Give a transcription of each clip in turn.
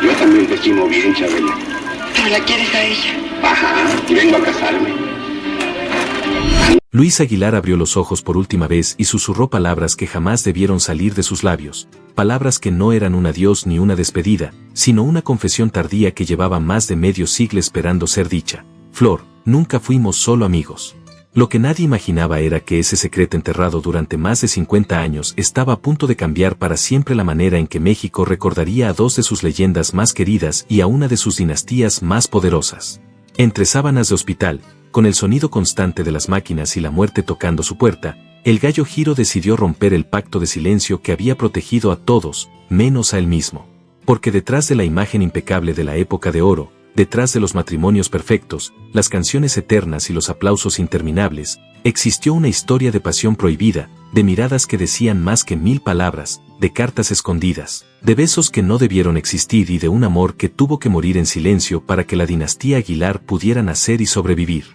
Yo también te estimo bien, Chabela. ¿Pero la quieres a ella? Ajá, vengo a casarme. Luis Aguilar abrió los ojos por última vez y susurró palabras que jamás debieron salir de sus labios, palabras que no eran un adiós ni una despedida, sino una confesión tardía que llevaba más de medio siglo esperando ser dicha. Flor, nunca fuimos solo amigos. Lo que nadie imaginaba era que ese secreto enterrado durante más de 50 años estaba a punto de cambiar para siempre la manera en que México recordaría a dos de sus leyendas más queridas y a una de sus dinastías más poderosas. Entre sábanas de hospital, con el sonido constante de las máquinas y la muerte tocando su puerta, el gallo Giro decidió romper el pacto de silencio que había protegido a todos, menos a él mismo. Porque detrás de la imagen impecable de la época de oro, detrás de los matrimonios perfectos, las canciones eternas y los aplausos interminables, existió una historia de pasión prohibida, de miradas que decían más que 1000 palabras, de cartas escondidas, de besos que no debieron existir y de un amor que tuvo que morir en silencio para que la dinastía Aguilar pudiera nacer y sobrevivir.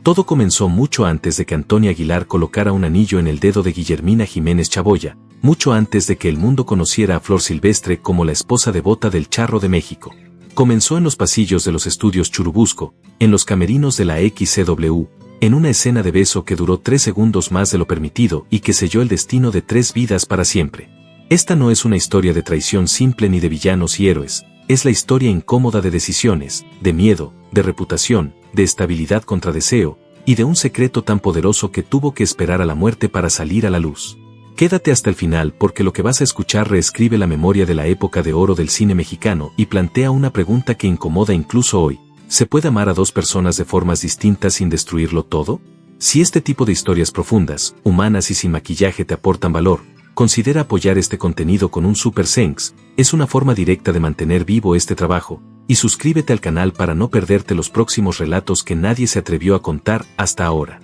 Todo comenzó mucho antes de que Antonia Aguilar colocara un anillo en el dedo de Guillermina Jiménez Chaboya, mucho antes de que el mundo conociera a Flor Silvestre como la esposa devota del Charro de México. Comenzó en los pasillos de los estudios Churubusco, en los camerinos de la XCW, en una escena de beso que duró 3 segundos más de lo permitido y que selló el destino de 3 vidas para siempre. Esta no es una historia de traición simple ni de villanos y héroes, es la historia incómoda de decisiones, de miedo, de reputación, de estabilidad contra deseo, y de un secreto tan poderoso que tuvo que esperar a la muerte para salir a la luz. Quédate hasta el final porque lo que vas a escuchar reescribe la memoria de la época de oro del cine mexicano y plantea una pregunta que incomoda incluso hoy. ¿Se puede amar a dos personas de formas distintas sin destruirlo todo? Si este tipo de historias profundas, humanas y sin maquillaje te aportan valor, considera apoyar este contenido con un Super Thanks, es una forma directa de mantener vivo este trabajo, y suscríbete al canal para no perderte los próximos relatos que nadie se atrevió a contar hasta ahora.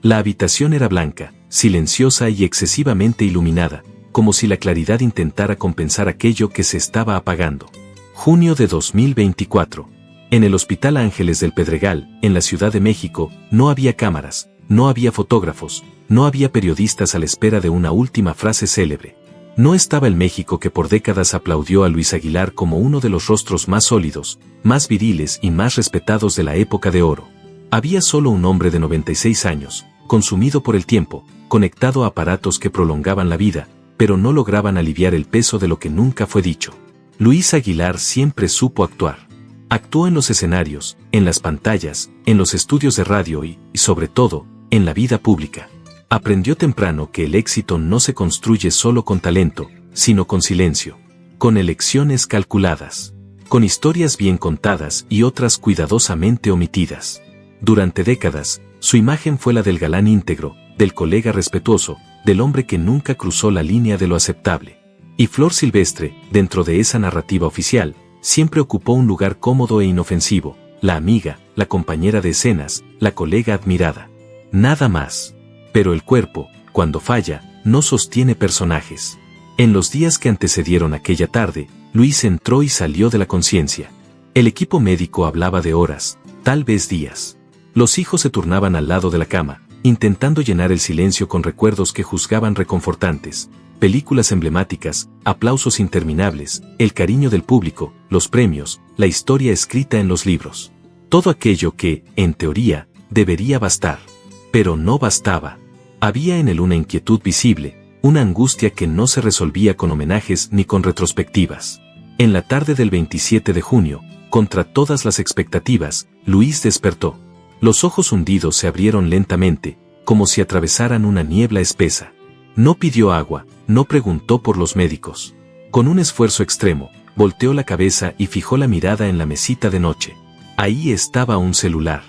La habitación era blanca, silenciosa y excesivamente iluminada, como si la claridad intentara compensar aquello que se estaba apagando. Junio de 2024. En el Hospital Ángeles del Pedregal, en la Ciudad de México, no había cámaras, no había fotógrafos, no había periodistas a la espera de una última frase célebre. No estaba el México que por décadas aplaudió a Luis Aguilar como uno de los rostros más sólidos, más viriles y más respetados de la época de oro. Había solo un hombre de 96 años, consumido por el tiempo, conectado a aparatos que prolongaban la vida, pero no lograban aliviar el peso de lo que nunca fue dicho. Luis Aguilar siempre supo actuar. Actuó en los escenarios, en las pantallas, en los estudios de radio y, sobre todo, en la vida pública. Aprendió temprano que el éxito no se construye solo con talento, sino con silencio, con elecciones calculadas, con historias bien contadas y otras cuidadosamente omitidas. Durante décadas, su imagen fue la del galán íntegro, del colega respetuoso, del hombre que nunca cruzó la línea de lo aceptable. Y Flor Silvestre, dentro de esa narrativa oficial, siempre ocupó un lugar cómodo e inofensivo, la amiga, la compañera de escenas, la colega admirada. Nada más. Pero el cuerpo, cuando falla, no sostiene personajes. En los días que antecedieron aquella tarde, Luis entró y salió de la conciencia. El equipo médico hablaba de horas, tal vez días. Los hijos se turnaban al lado de la cama, intentando llenar el silencio con recuerdos que juzgaban reconfortantes, películas emblemáticas, aplausos interminables, el cariño del público, los premios, la historia escrita en los libros. Todo aquello que, en teoría, debería bastar. Pero no bastaba. Había en él una inquietud visible, una angustia que no se resolvía con homenajes ni con retrospectivas. En la tarde del 27 de junio, contra todas las expectativas, Luis despertó. Los ojos hundidos se abrieron lentamente, como si atravesaran una niebla espesa. No pidió agua, no preguntó por los médicos. Con un esfuerzo extremo, volteó la cabeza y fijó la mirada en la mesita de noche. Ahí estaba un celular.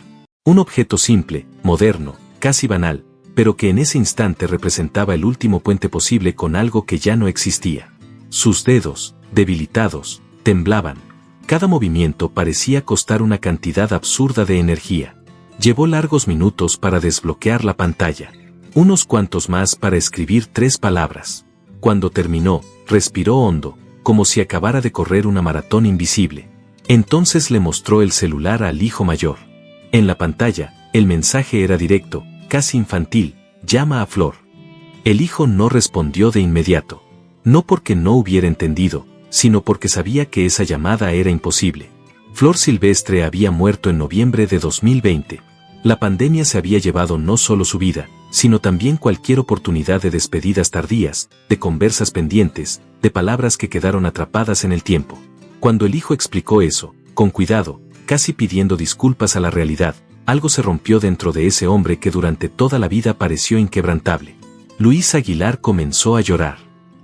Un objeto simple, moderno, casi banal, pero que en ese instante representaba el último puente posible con algo que ya no existía. Sus dedos, debilitados, temblaban. Cada movimiento parecía costar una cantidad absurda de energía. Llevó largos minutos para desbloquear la pantalla. Unos cuantos más para escribir 3 palabras. Cuando terminó, respiró hondo, como si acabara de correr una maratón invisible. Entonces le mostró el celular al hijo mayor. En la pantalla, el mensaje era directo, casi infantil: llama a Flor. El hijo no respondió de inmediato. No porque no hubiera entendido, sino porque sabía que esa llamada era imposible. Flor Silvestre había muerto en noviembre de 2020. La pandemia se había llevado no solo su vida, sino también cualquier oportunidad de despedidas tardías, de conversas pendientes, de palabras que quedaron atrapadas en el tiempo. Cuando el hijo explicó eso, con cuidado, casi pidiendo disculpas a la realidad, algo se rompió dentro de ese hombre que durante toda la vida pareció inquebrantable. Luis Aguilar comenzó a llorar.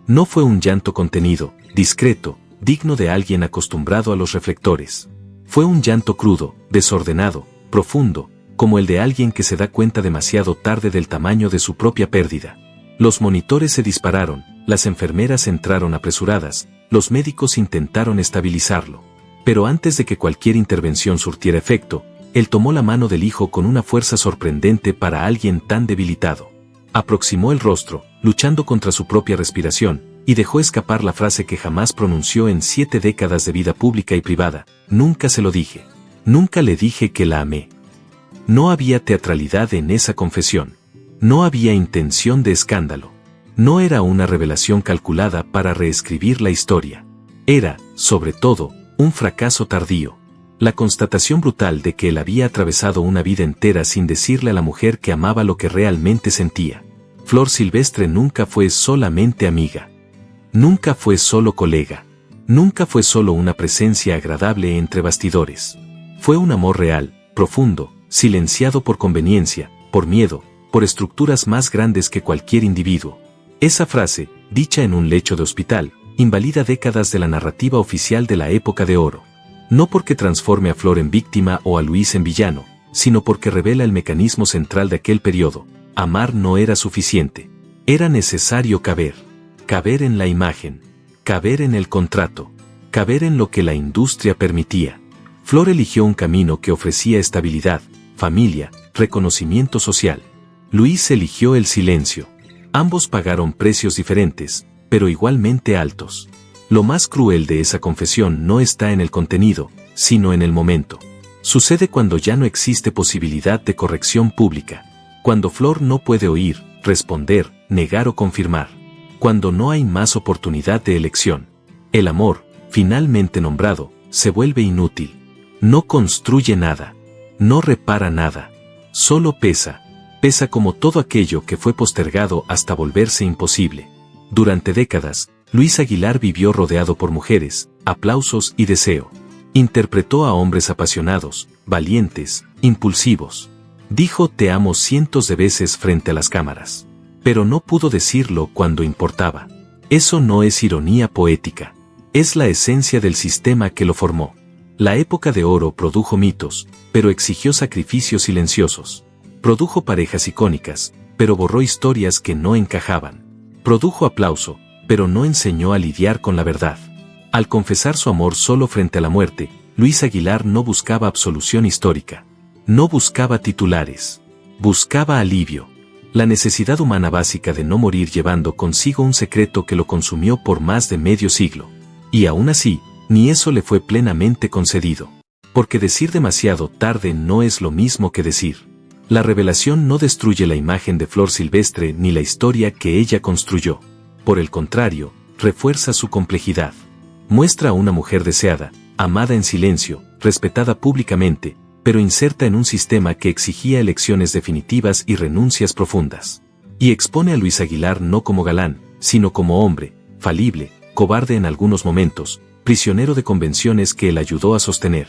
No fue un llanto contenido, discreto, digno de alguien acostumbrado a los reflectores. Fue un llanto crudo, desordenado, profundo, como el de alguien que se da cuenta demasiado tarde del tamaño de su propia pérdida. Los monitores se dispararon, las enfermeras entraron apresuradas, los médicos intentaron estabilizarlo. Pero antes de que cualquier intervención surtiera efecto, él tomó la mano del hijo con una fuerza sorprendente para alguien tan debilitado. Aproximó el rostro, luchando contra su propia respiración, y dejó escapar la frase que jamás pronunció en 7 décadas de vida pública y privada: nunca se lo dije. Nunca le dije que la amé. No había teatralidad en esa confesión. No había intención de escándalo. No era una revelación calculada para reescribir la historia. Era, sobre todo, un fracaso tardío. La constatación brutal de que él había atravesado una vida entera sin decirle a la mujer que amaba lo que realmente sentía. Flor Silvestre nunca fue solamente amiga. Nunca fue solo colega. Nunca fue solo una presencia agradable entre bastidores. Fue un amor real, profundo, silenciado por conveniencia, por miedo, por estructuras más grandes que cualquier individuo. Esa frase, dicha en un lecho de hospital, invalida décadas de la narrativa oficial de la época de oro. No porque transforme a Flor en víctima o a Luis en villano, sino porque revela el mecanismo central de aquel periodo. Amar no era suficiente. Era necesario caber. Caber en la imagen. Caber en el contrato. Caber en lo que la industria permitía. Flor eligió un camino que ofrecía estabilidad, familia, reconocimiento social. Luis eligió el silencio. Ambos pagaron precios diferentes, pero igualmente altos. Lo más cruel de esa confesión no está en el contenido, sino en el momento. Sucede cuando ya no existe posibilidad de corrección pública. Cuando Flor no puede oír, responder, negar o confirmar. Cuando no hay más oportunidad de elección. El amor, finalmente nombrado, se vuelve inútil. No construye nada. No repara nada. Solo pesa. Pesa como todo aquello que fue postergado hasta volverse imposible. Durante décadas, Luis Aguilar vivió rodeado por mujeres, aplausos y deseo. Interpretó a hombres apasionados, valientes, impulsivos. Dijo te amo cientos de veces frente a las cámaras. Pero no pudo decirlo cuando importaba. Eso no es ironía poética. Es la esencia del sistema que lo formó. La época de oro produjo mitos, pero exigió sacrificios silenciosos. Produjo parejas icónicas, pero borró historias que no encajaban. Produjo aplauso, pero no enseñó a lidiar con la verdad. Al confesar su amor solo frente a la muerte, Luis Aguilar no buscaba absolución histórica. No buscaba titulares. Buscaba alivio. La necesidad humana básica de no morir llevando consigo un secreto que lo consumió por más de medio siglo. Y aún así, ni eso le fue plenamente concedido. Porque decir demasiado tarde no es lo mismo que decir. La revelación no destruye la imagen de Flor Silvestre ni la historia que ella construyó. Por el contrario, refuerza su complejidad. Muestra a una mujer deseada, amada en silencio, respetada públicamente, pero inserta en un sistema que exigía elecciones definitivas y renuncias profundas. Y expone a Luis Aguilar no como galán, sino como hombre, falible, cobarde en algunos momentos, prisionero de convenciones que él ayudó a sostener.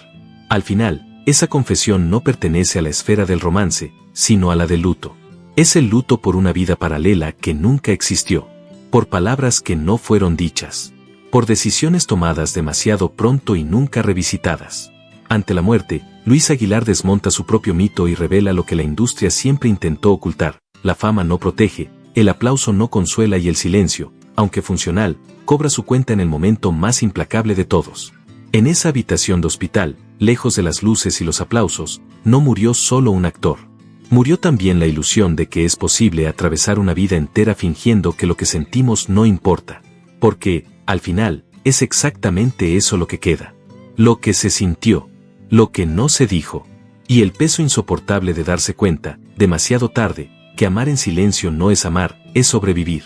Al final, esa confesión no pertenece a la esfera del romance, sino a la del luto. Es el luto por una vida paralela que nunca existió. Por palabras que no fueron dichas. Por decisiones tomadas demasiado pronto y nunca revisitadas. Ante la muerte, Luis Aguilar desmonta su propio mito y revela lo que la industria siempre intentó ocultar. La fama no protege, el aplauso no consuela y el silencio, aunque funcional, cobra su cuenta en el momento más implacable de todos. En esa habitación de hospital, lejos de las luces y los aplausos, no murió solo un actor. Murió también la ilusión de que es posible atravesar una vida entera fingiendo que lo que sentimos no importa. Porque, al final, es exactamente eso lo que queda. Lo que se sintió. Lo que no se dijo. Y el peso insoportable de darse cuenta, demasiado tarde, que amar en silencio no es amar, es sobrevivir.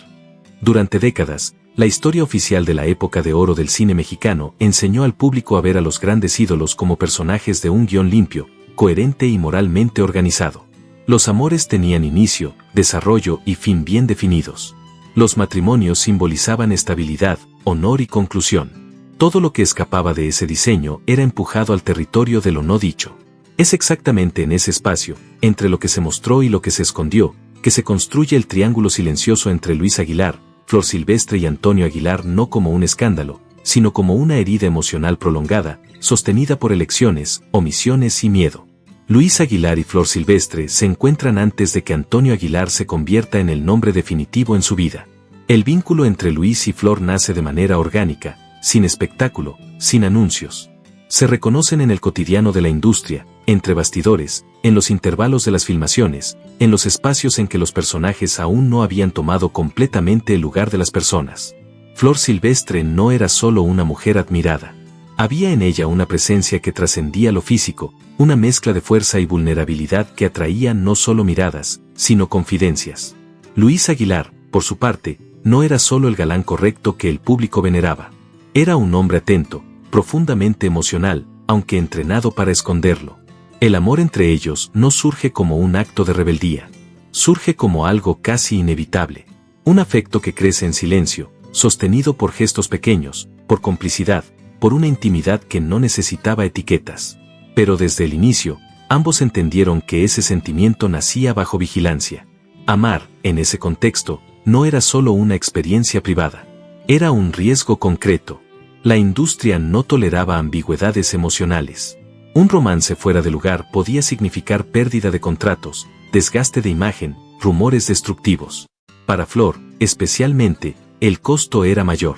Durante décadas, La historia oficial de la época de oro del cine mexicano enseñó al público a ver a los grandes ídolos como personajes de un guión limpio, coherente y moralmente organizado. Los amores tenían inicio, desarrollo y fin bien definidos. Los matrimonios simbolizaban estabilidad, honor y conclusión. Todo lo que escapaba de ese diseño era empujado al territorio de lo no dicho. Es exactamente en ese espacio, entre lo que se mostró y lo que se escondió, que se construye el triángulo silencioso entre Luis Aguilar, Flor Silvestre y Antonio Aguilar, no como un escándalo, sino como una herida emocional prolongada, sostenida por elecciones, omisiones y miedo. Luis Aguilar y Flor Silvestre se encuentran antes de que Antonio Aguilar se convierta en el nombre definitivo en su vida. El vínculo entre Luis y Flor nace de manera orgánica, sin espectáculo, sin anuncios. Se reconocen en el cotidiano de la industria, entre bastidores, en los intervalos de las filmaciones, en los espacios en que los personajes aún no habían tomado completamente el lugar de las personas. Flor Silvestre no era solo una mujer admirada. Había en ella una presencia que trascendía lo físico, una mezcla de fuerza y vulnerabilidad que atraía no solo miradas, sino confidencias. Luis Aguilar, por su parte, no era solo el galán correcto que el público veneraba. Era un hombre atento, profundamente emocional, aunque entrenado para esconderlo. El amor entre ellos no surge como un acto de rebeldía. Surge como algo casi inevitable. Un afecto que crece en silencio, sostenido por gestos pequeños, por complicidad, por una intimidad que no necesitaba etiquetas. Pero desde el inicio, ambos entendieron que ese sentimiento nacía bajo vigilancia. Amar, en ese contexto, no era solo una experiencia privada. Era un riesgo concreto. La industria no toleraba ambigüedades emocionales. Un romance fuera de lugar podía significar pérdida de contratos, desgaste de imagen, rumores destructivos. Para Flor, especialmente, el costo era mayor.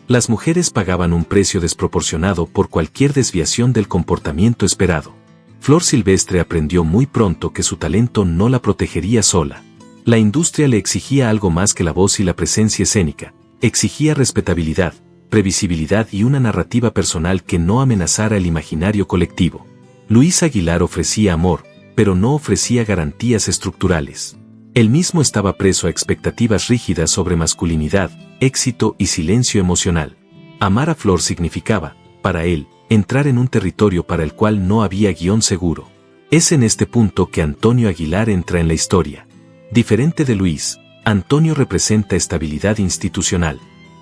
Las mujeres pagaban un precio desproporcionado por cualquier desviación del comportamiento esperado. Flor Silvestre aprendió muy pronto que su talento no la protegería sola. La industria le exigía algo más que la voz y la presencia escénica. Exigía respetabilidad, previsibilidad y una narrativa personal que no amenazara el imaginario colectivo. Luis Aguilar ofrecía amor, pero no ofrecía garantías estructurales. Él mismo estaba preso a expectativas rígidas sobre masculinidad, éxito y silencio emocional. Amar a Flor significaba, para él, entrar en un territorio para el cual no había guión seguro. Es en este punto que Antonio Aguilar entra en la historia. Diferente de Luis, Antonio representa estabilidad institucional.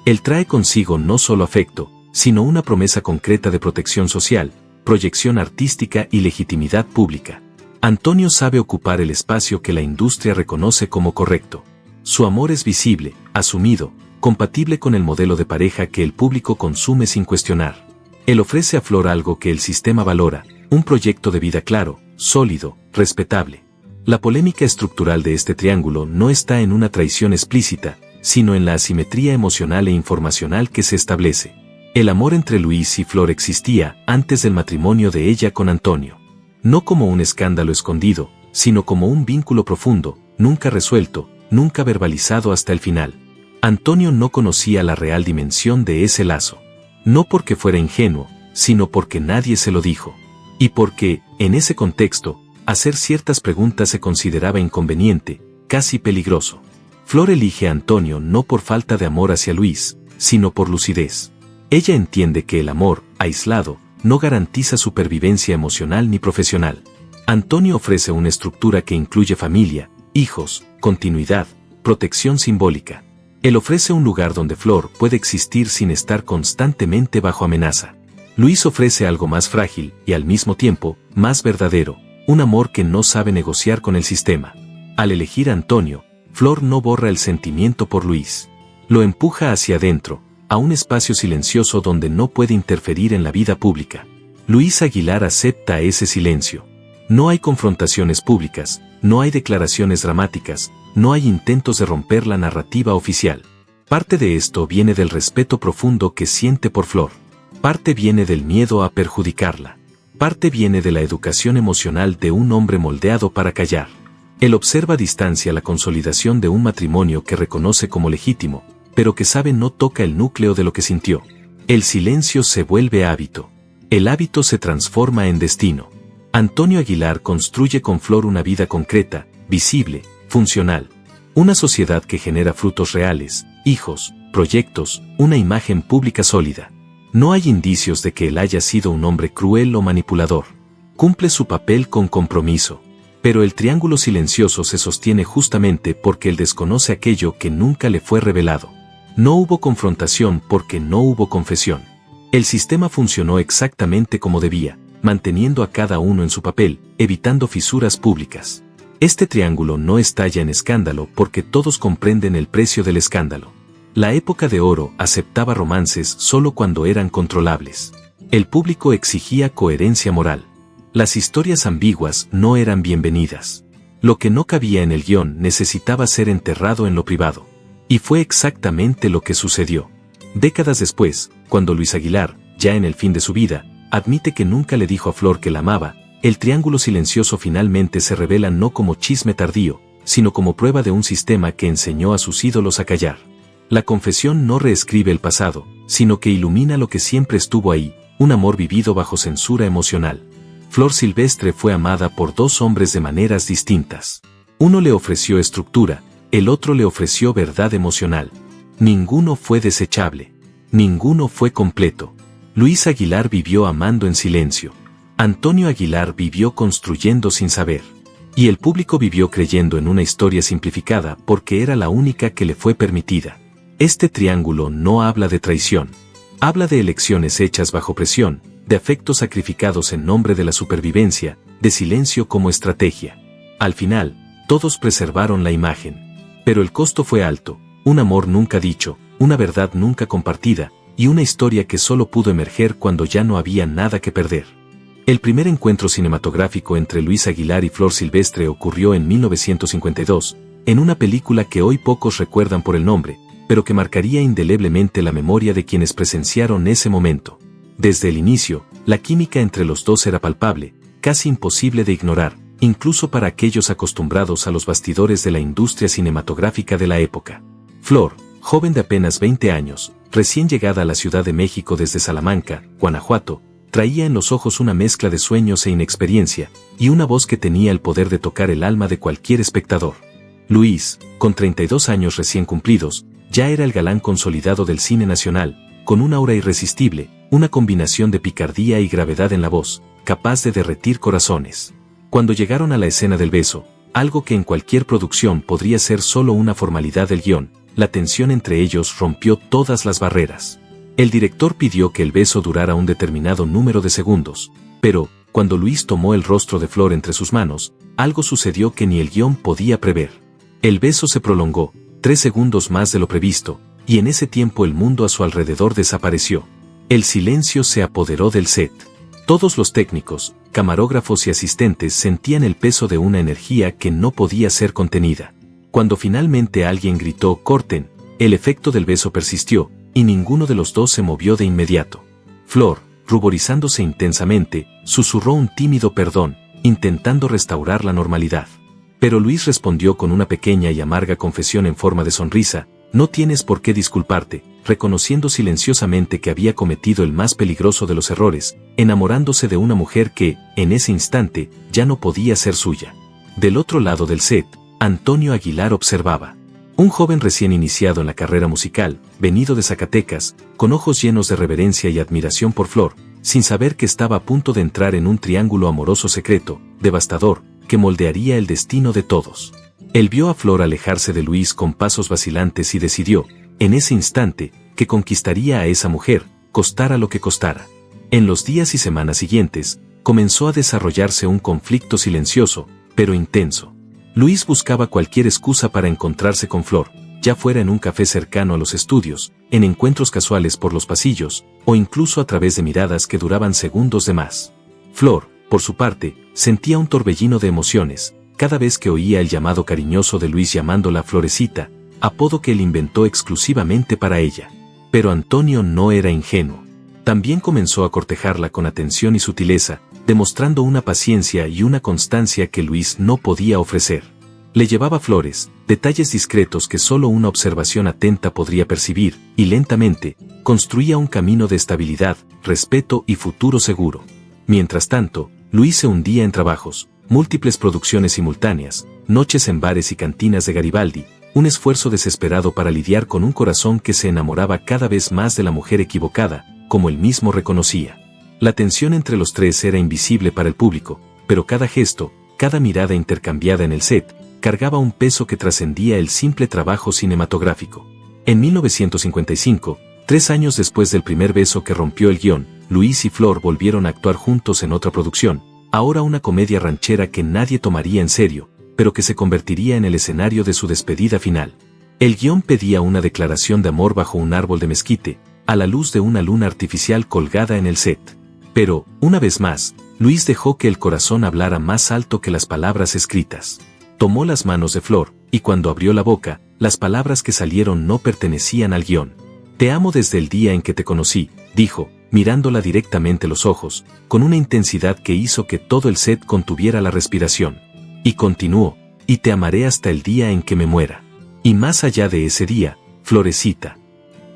Él trae consigo no solo afecto, sino una promesa concreta de protección social, proyección artística y legitimidad pública. Antonio sabe ocupar el espacio que la industria reconoce como correcto. Su amor es visible, asumido, compatible con el modelo de pareja que el público consume sin cuestionar. Él ofrece a Flor algo que el sistema valora, un proyecto de vida claro, sólido, respetable. La polémica estructural de este triángulo no está en una traición explícita, sino en la asimetría emocional e informacional que se establece. El amor entre Luis y Flor existía antes del matrimonio de ella con Antonio. No como un escándalo escondido, sino como un vínculo profundo, nunca resuelto, nunca verbalizado hasta el final. Antonio no conocía la real dimensión de ese lazo. No porque fuera ingenuo, sino porque nadie se lo dijo. Y porque, en ese contexto, hacer ciertas preguntas se consideraba inconveniente, casi peligroso. Flor elige a Antonio no por falta de amor hacia Luis, sino por lucidez. Ella entiende que el amor, aislado, no garantiza supervivencia emocional ni profesional. Antonio ofrece una estructura que incluye familia, hijos, continuidad, protección simbólica. Él ofrece un lugar donde Flor puede existir sin estar constantemente bajo amenaza. Luis ofrece algo más frágil y al mismo tiempo, más verdadero, un amor que no sabe negociar con el sistema. Al elegir a Antonio, Flor no borra el sentimiento por Luis. Lo empuja hacia adentro, a un espacio silencioso donde no puede interferir en la vida pública. Luis Aguilar acepta ese silencio. No hay confrontaciones públicas, no hay declaraciones dramáticas, no hay intentos de romper la narrativa oficial. Parte de esto viene del respeto profundo que siente por Flor. Parte viene del miedo a perjudicarla. Parte viene de la educación emocional de un hombre moldeado para callar. Él observa a distancia la consolidación de un matrimonio que reconoce como legítimo, pero que sabe no toca el núcleo de lo que sintió. El silencio se vuelve hábito. El hábito se transforma en destino. Antonio Aguilar construye con Flor una vida concreta, visible, funcional. Una sociedad que genera frutos reales, hijos, proyectos, una imagen pública sólida. No hay indicios de que él haya sido un hombre cruel o manipulador. Cumple su papel con compromiso. Pero el triángulo silencioso se sostiene justamente porque él desconoce aquello que nunca le fue revelado. No hubo confrontación porque no hubo confesión. El sistema funcionó exactamente como debía, manteniendo a cada uno en su papel, evitando fisuras públicas. Este triángulo no estalla en escándalo porque todos comprenden el precio del escándalo. La época de oro aceptaba romances solo cuando eran controlables. El público exigía coherencia moral. Las historias ambiguas no eran bienvenidas. Lo que no cabía en el guión necesitaba ser enterrado en lo privado. Y fue exactamente lo que sucedió. Décadas después, cuando Luis Aguilar, ya en el fin de su vida, admite que nunca le dijo a Flor que la amaba, el triángulo silencioso finalmente se revela no como chisme tardío, sino como prueba de un sistema que enseñó a sus ídolos a callar. La confesión no reescribe el pasado, sino que ilumina lo que siempre estuvo ahí, un amor vivido bajo censura emocional. Flor Silvestre fue amada por dos hombres de maneras distintas. Uno le ofreció estructura, el otro le ofreció verdad emocional. Ninguno fue desechable. Ninguno fue completo. Luis Aguilar vivió amando en silencio. Antonio Aguilar vivió construyendo sin saber. Y el público vivió creyendo en una historia simplificada porque era la única que le fue permitida. Este triángulo no habla de traición. Habla de elecciones hechas bajo presión, de afectos sacrificados en nombre de la supervivencia, de silencio como estrategia. Al final, todos preservaron la imagen. Pero el costo fue alto, un amor nunca dicho, una verdad nunca compartida, y una historia que solo pudo emerger cuando ya no había nada que perder. El primer encuentro cinematográfico entre Luis Aguilar y Flor Silvestre ocurrió en 1952, en una película que hoy pocos recuerdan por el nombre, pero que marcaría indeleblemente la memoria de quienes presenciaron ese momento. Desde el inicio, la química entre los dos era palpable, casi imposible de ignorar, incluso para aquellos acostumbrados a los bastidores de la industria cinematográfica de la época. Flor, joven de apenas 20 años, recién llegada a la Ciudad de México desde Salamanca, Guanajuato, traía en los ojos una mezcla de sueños e inexperiencia, y una voz que tenía el poder de tocar el alma de cualquier espectador. Luis, con 32 años recién cumplidos, ya era el galán consolidado del cine nacional, con un aura irresistible, una combinación de picardía y gravedad en la voz, capaz de derretir corazones. Cuando llegaron a la escena del beso, algo que en cualquier producción podría ser solo una formalidad del guión, la tensión entre ellos rompió todas las barreras. El director pidió que el beso durara un determinado número de segundos, pero, cuando Luis tomó el rostro de Flor entre sus manos, algo sucedió que ni el guión podía prever. El beso se prolongó, 3 segundos más de lo previsto, y en ese tiempo el mundo a su alrededor desapareció. El silencio se apoderó del set. Todos los técnicos, camarógrafos y asistentes sentían el peso de una energía que no podía ser contenida. Cuando finalmente alguien gritó «corten», el efecto del beso persistió, y ninguno de los dos se movió de inmediato. Flor, ruborizándose intensamente, susurró un tímido perdón, intentando restaurar la normalidad. Pero Luis respondió con una pequeña y amarga confesión en forma de sonrisa: «No tienes por qué disculparte», reconociendo silenciosamente que había cometido el más peligroso de los errores, enamorándose de una mujer que, en ese instante, ya no podía ser suya. Del otro lado del set, Antonio Aguilar observaba. Un joven recién iniciado en la carrera musical, venido de Zacatecas, con ojos llenos de reverencia y admiración por Flor, sin saber que estaba a punto de entrar en un triángulo amoroso secreto, devastador, que moldearía el destino de todos. Él vio a Flor alejarse de Luis con pasos vacilantes y decidió, en ese instante, que conquistaría a esa mujer, costara lo que costara. En los días y semanas siguientes, comenzó a desarrollarse un conflicto silencioso, pero intenso. Luis buscaba cualquier excusa para encontrarse con Flor, ya fuera en un café cercano a los estudios, en encuentros casuales por los pasillos, o incluso a través de miradas que duraban segundos de más. Flor, por su parte, sentía un torbellino de emociones, cada vez que oía el llamado cariñoso de Luis llamándola Florecita, apodo que él inventó exclusivamente para ella. Pero Antonio no era ingenuo. También comenzó a cortejarla con atención y sutileza, demostrando una paciencia y una constancia que Luis no podía ofrecer. Le llevaba flores, detalles discretos que solo una observación atenta podría percibir, y lentamente, construía un camino de estabilidad, respeto y futuro seguro. Mientras tanto, Luis se hundía en trabajos, múltiples producciones simultáneas, noches en bares y cantinas de Garibaldi, un esfuerzo desesperado para lidiar con un corazón que se enamoraba cada vez más de la mujer equivocada, como él mismo reconocía. La tensión entre los tres era invisible para el público, pero cada gesto, cada mirada intercambiada en el set, cargaba un peso que trascendía el simple trabajo cinematográfico. En 1955, 3 años después del primer beso que rompió el guión, Luis y Flor volvieron a actuar juntos en otra producción, ahora una comedia ranchera que nadie tomaría en serio, pero que se convertiría en el escenario de su despedida final. El guión pedía una declaración de amor bajo un árbol de mezquite, a la luz de una luna artificial colgada en el set. Pero, una vez más, Luis dejó que el corazón hablara más alto que las palabras escritas. Tomó las manos de Flor, y cuando abrió la boca, las palabras que salieron no pertenecían al guión. Te amo desde el día en que te conocí, dijo, mirándola directamente los ojos, con una intensidad que hizo que todo el set contuviera la respiración. Y continuó, y te amaré hasta el día en que me muera. Y más allá de ese día, Florecita.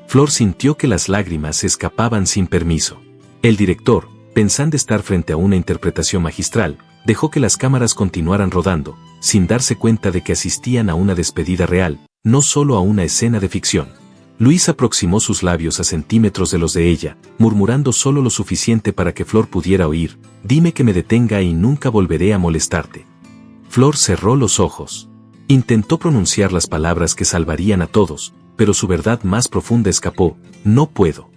Flor sintió que las lágrimas escapaban sin permiso. El director, pensando estar frente a una interpretación magistral, dejó que las cámaras continuaran rodando, sin darse cuenta de que asistían a una despedida real, no solo a una escena de ficción. Luis aproximó sus labios a centímetros de los de ella, murmurando solo lo suficiente para que Flor pudiera oír, dime que me detenga y nunca volveré a molestarte. Flor cerró los ojos. Intentó pronunciar las palabras que salvarían a todos, pero su verdad más profunda escapó, no puedo.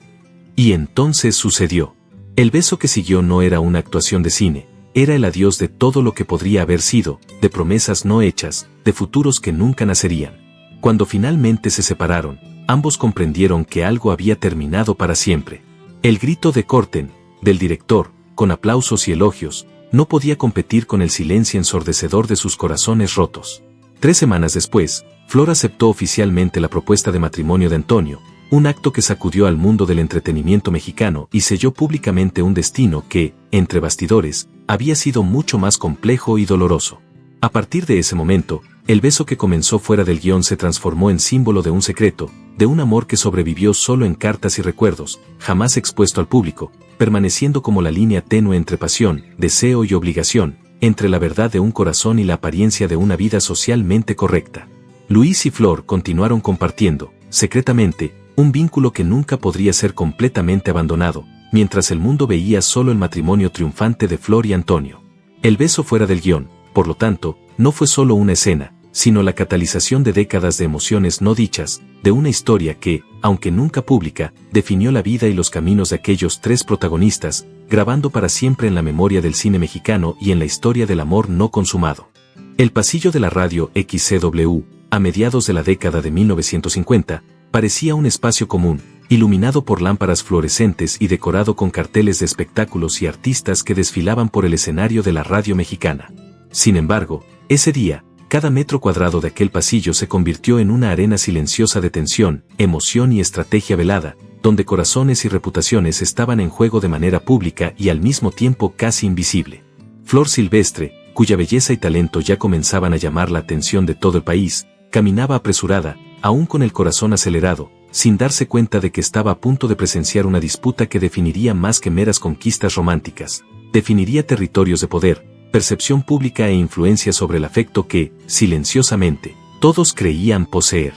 Y entonces sucedió. El beso que siguió no era una actuación de cine, era el adiós de todo lo que podría haber sido, de promesas no hechas, de futuros que nunca nacerían. Cuando finalmente se separaron, ambos comprendieron que algo había terminado para siempre. El grito de corten, del director, con aplausos y elogios, no podía competir con el silencio ensordecedor de sus corazones rotos. 3 semanas después, Flor aceptó oficialmente la propuesta de matrimonio de Antonio, un acto que sacudió al mundo del entretenimiento mexicano y selló públicamente un destino que, entre bastidores, había sido mucho más complejo y doloroso. A partir de ese momento, el beso que comenzó fuera del guión se transformó en símbolo de un secreto, de un amor que sobrevivió solo en cartas y recuerdos, jamás expuesto al público, permaneciendo como la línea tenue entre pasión, deseo y obligación, entre la verdad de un corazón y la apariencia de una vida socialmente correcta. Luis y Flor continuaron compartiendo, secretamente, un vínculo que nunca podría ser completamente abandonado, mientras el mundo veía solo el matrimonio triunfante de Flor y Antonio. El beso fuera del guión, por lo tanto, no fue solo una escena, sino la catalización de décadas de emociones no dichas, de una historia que, aunque nunca pública, definió la vida y los caminos de aquellos 3 protagonistas, grabando para siempre en la memoria del cine mexicano y en la historia del amor no consumado. El pasillo de la radio XCW, a mediados de la década de 1950, parecía un espacio común, iluminado por lámparas fluorescentes y decorado con carteles de espectáculos y artistas que desfilaban por el escenario de la radio mexicana. Sin embargo, ese día, cada metro cuadrado de aquel pasillo se convirtió en una arena silenciosa de tensión, emoción y estrategia velada, donde corazones y reputaciones estaban en juego de manera pública y al mismo tiempo casi invisible. Flor Silvestre, cuya belleza y talento ya comenzaban a llamar la atención de todo el país, caminaba apresurada, aún con el corazón acelerado, sin darse cuenta de que estaba a punto de presenciar una disputa que definiría más que meras conquistas románticas, definiría territorios de poder, percepción pública e influencia sobre el afecto que, silenciosamente, todos creían poseer.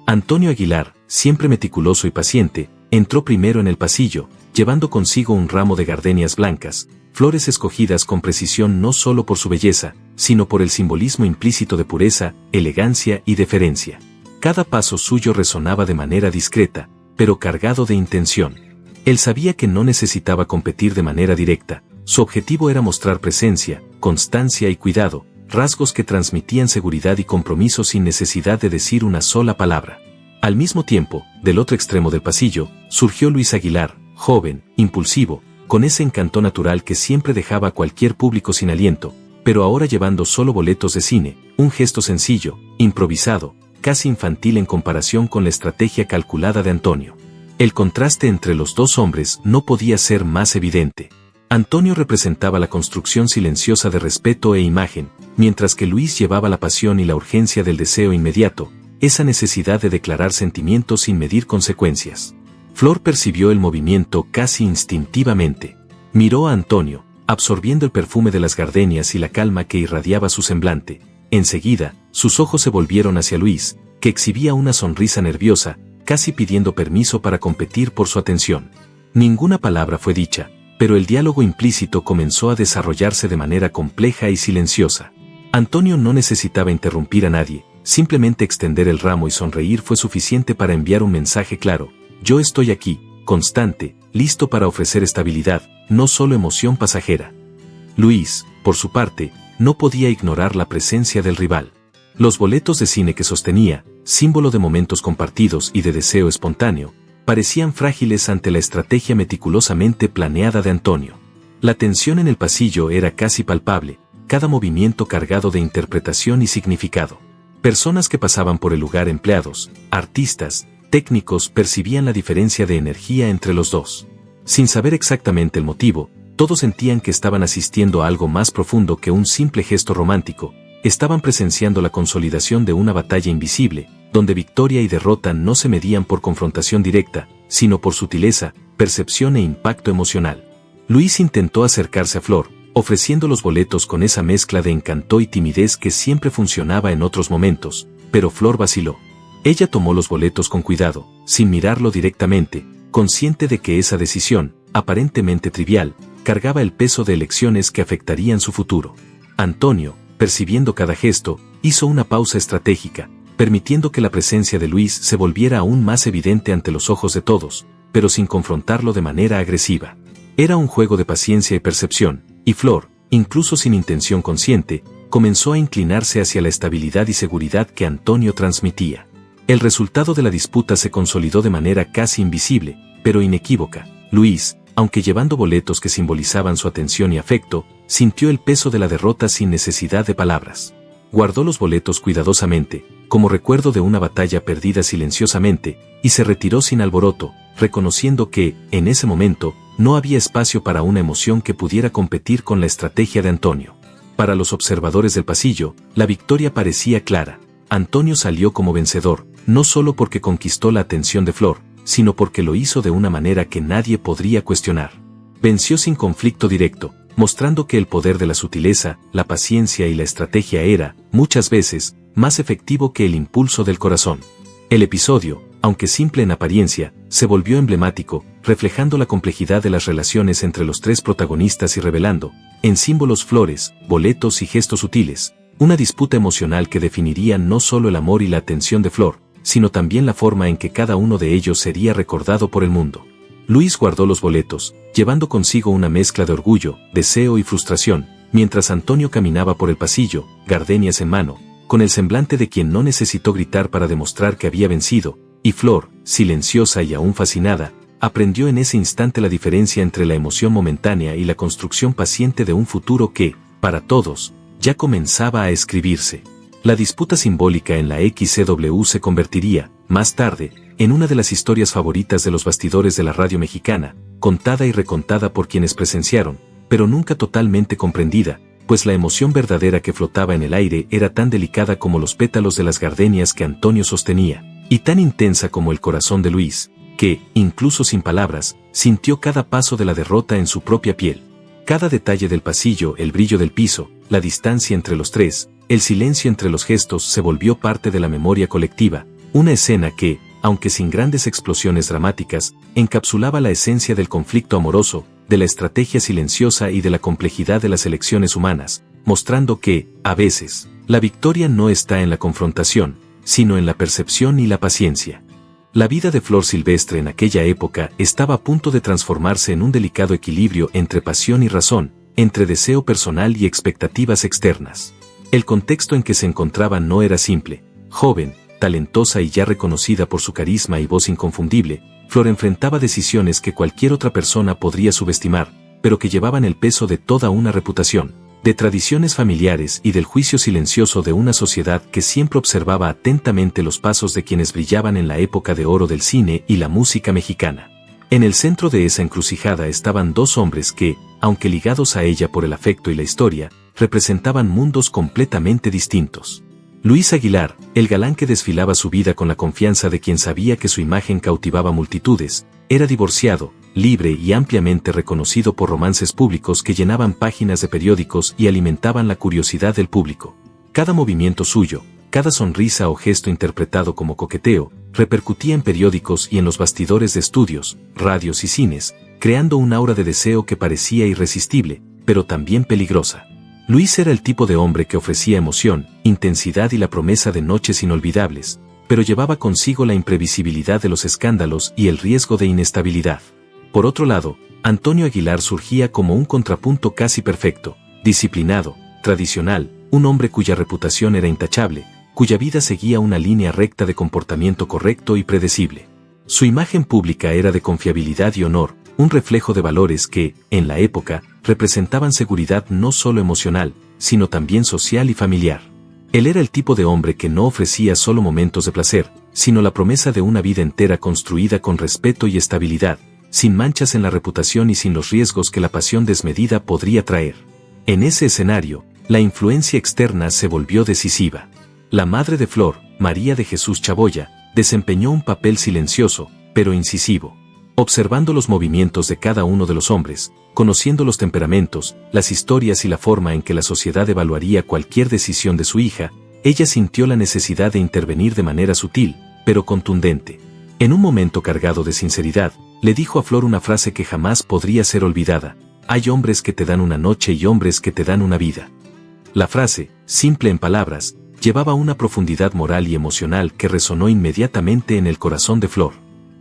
Antonio Aguilar, siempre meticuloso y paciente, entró primero en el pasillo, llevando consigo un ramo de gardenias blancas, flores escogidas con precisión no solo por su belleza, sino por el simbolismo implícito de pureza, elegancia y deferencia. Cada paso suyo resonaba de manera discreta, pero cargado de intención. Él sabía que no necesitaba competir de manera directa, su objetivo era mostrar presencia, constancia y cuidado, rasgos que transmitían seguridad y compromiso sin necesidad de decir una sola palabra. Al mismo tiempo, del otro extremo del pasillo, surgió Luis Aguilar, joven, impulsivo, con ese encanto natural que siempre dejaba a cualquier público sin aliento, pero ahora llevando solo boletos de cine, un gesto sencillo, improvisado, casi infantil en comparación con la estrategia calculada de Antonio. El contraste entre los dos hombres no podía ser más evidente. Antonio representaba la construcción silenciosa de respeto e imagen, mientras que Luis llevaba la pasión y la urgencia del deseo inmediato, esa necesidad de declarar sentimientos sin medir consecuencias. Flor percibió el movimiento casi instintivamente. Miró a Antonio, absorbiendo el perfume de las gardenias y la calma que irradiaba su semblante. Enseguida, sus ojos se volvieron hacia Luis, que exhibía una sonrisa nerviosa, casi pidiendo permiso para competir por su atención. Ninguna palabra fue dicha, pero el diálogo implícito comenzó a desarrollarse de manera compleja y silenciosa. Antonio no necesitaba interrumpir a nadie, simplemente extender el ramo y sonreír fue suficiente para enviar un mensaje claro: yo estoy aquí, constante, listo para ofrecer estabilidad, no solo emoción pasajera. Luis, por su parte, no podía ignorar la presencia del rival. Los boletos de cine que sostenía, símbolo de momentos compartidos y de deseo espontáneo, parecían frágiles ante la estrategia meticulosamente planeada de Antonio. La tensión en el pasillo era casi palpable, cada movimiento cargado de interpretación y significado. Personas que pasaban por el lugar, empleados, artistas, técnicos, percibían la diferencia de energía entre los dos. Sin saber exactamente el motivo, todos sentían que estaban asistiendo a algo más profundo que un simple gesto romántico. Estaban presenciando la consolidación de una batalla invisible, donde victoria y derrota no se medían por confrontación directa, sino por sutileza, percepción e impacto emocional. Luis intentó acercarse a Flor, ofreciendo los boletos con esa mezcla de encanto y timidez que siempre funcionaba en otros momentos, pero Flor vaciló. Ella tomó los boletos con cuidado, sin mirarlo directamente, consciente de que esa decisión, aparentemente trivial, cargaba el peso de elecciones que afectarían su futuro. Antonio, percibiendo cada gesto, hizo una pausa estratégica, permitiendo que la presencia de Luis se volviera aún más evidente ante los ojos de todos, pero sin confrontarlo de manera agresiva. Era un juego de paciencia y percepción, y Flor, incluso sin intención consciente, comenzó a inclinarse hacia la estabilidad y seguridad que Antonio transmitía. El resultado de la disputa se consolidó de manera casi invisible, pero inequívoca. Luis, aunque llevando boletos que simbolizaban su atención y afecto, sintió el peso de la derrota sin necesidad de palabras. Guardó los boletos cuidadosamente, como recuerdo de una batalla perdida silenciosamente, y se retiró sin alboroto, reconociendo que, en ese momento, no había espacio para una emoción que pudiera competir con la estrategia de Antonio. Para los observadores del pasillo, la victoria parecía clara. Antonio salió como vencedor, no solo porque conquistó la atención de Flor, sino porque lo hizo de una manera que nadie podría cuestionar. Venció sin conflicto directo, mostrando que el poder de la sutileza, la paciencia y la estrategia era, muchas veces, más efectivo que el impulso del corazón. El episodio, aunque simple en apariencia, se volvió emblemático, reflejando la complejidad de las relaciones entre los tres protagonistas y revelando, en símbolos, flores, boletos y gestos sutiles, una disputa emocional que definiría no solo el amor y la atención de Flor, sino también la forma en que cada uno de ellos sería recordado por el mundo. Luis guardó los boletos, llevando consigo una mezcla de orgullo, deseo y frustración, mientras Antonio caminaba por el pasillo, gardenias en mano, con el semblante de quien no necesitó gritar para demostrar que había vencido, y Flor, silenciosa y aún fascinada, aprendió en ese instante la diferencia entre la emoción momentánea y la construcción paciente de un futuro que, para todos, ya comenzaba a escribirse. La disputa simbólica en la XCW se convertiría, más tarde, en una de las historias favoritas de los bastidores de la radio mexicana, contada y recontada por quienes presenciaron, pero nunca totalmente comprendida, pues la emoción verdadera que flotaba en el aire era tan delicada como los pétalos de las gardenias que Antonio sostenía, y tan intensa como el corazón de Luis, que, incluso sin palabras, sintió cada paso de la derrota en su propia piel. Cada detalle del pasillo, el brillo del piso, la distancia entre los tres, el silencio entre los gestos se volvió parte de la memoria colectiva, una escena que, aunque sin grandes explosiones dramáticas, encapsulaba la esencia del conflicto amoroso, de la estrategia silenciosa y de la complejidad de las elecciones humanas, mostrando que, a veces, la victoria no está en la confrontación, sino en la percepción y la paciencia. La vida de Flor Silvestre en aquella época estaba a punto de transformarse en un delicado equilibrio entre pasión y razón, entre deseo personal y expectativas externas. El contexto en que se encontraba no era simple. Joven, talentosa y ya reconocida por su carisma y voz inconfundible, Flor enfrentaba decisiones que cualquier otra persona podría subestimar, pero que llevaban el peso de toda una reputación, de tradiciones familiares y del juicio silencioso de una sociedad que siempre observaba atentamente los pasos de quienes brillaban en la época de oro del cine y la música mexicana. En el centro de esa encrucijada estaban dos hombres que, aunque ligados a ella por el afecto y la historia, representaban mundos completamente distintos. Luis Aguilar, el galán que desfilaba su vida con la confianza de quien sabía que su imagen cautivaba multitudes, era divorciado, libre y ampliamente reconocido por romances públicos que llenaban páginas de periódicos y alimentaban la curiosidad del público. Cada movimiento suyo, cada sonrisa o gesto interpretado como coqueteo, repercutía en periódicos y en los bastidores de estudios, radios y cines, creando un aura de deseo que parecía irresistible, pero también peligrosa. Luis era el tipo de hombre que ofrecía emoción, intensidad y la promesa de noches inolvidables, pero llevaba consigo la imprevisibilidad de los escándalos y el riesgo de inestabilidad. Por otro lado, Antonio Aguilar surgía como un contrapunto casi perfecto, disciplinado, tradicional, un hombre cuya reputación era intachable, cuya vida seguía una línea recta de comportamiento correcto y predecible. Su imagen pública era de confiabilidad y honor, un reflejo de valores que, en la época, representaban seguridad no solo emocional, sino también social y familiar. Él era el tipo de hombre que no ofrecía solo momentos de placer, sino la promesa de una vida entera construida con respeto y estabilidad, sin manchas en la reputación y sin los riesgos que la pasión desmedida podría traer. En ese escenario, la influencia externa se volvió decisiva. La madre de Flor, María de Jesús Chaboya, desempeñó un papel silencioso, pero incisivo. Observando los movimientos de cada uno de los hombres, conociendo los temperamentos, las historias y la forma en que la sociedad evaluaría cualquier decisión de su hija, ella sintió la necesidad de intervenir de manera sutil, pero contundente. En un momento cargado de sinceridad, le dijo a Flor una frase que jamás podría ser olvidada: hay hombres que te dan una noche y hombres que te dan una vida. La frase, simple en palabras, llevaba una profundidad moral y emocional que resonó inmediatamente en el corazón de Flor.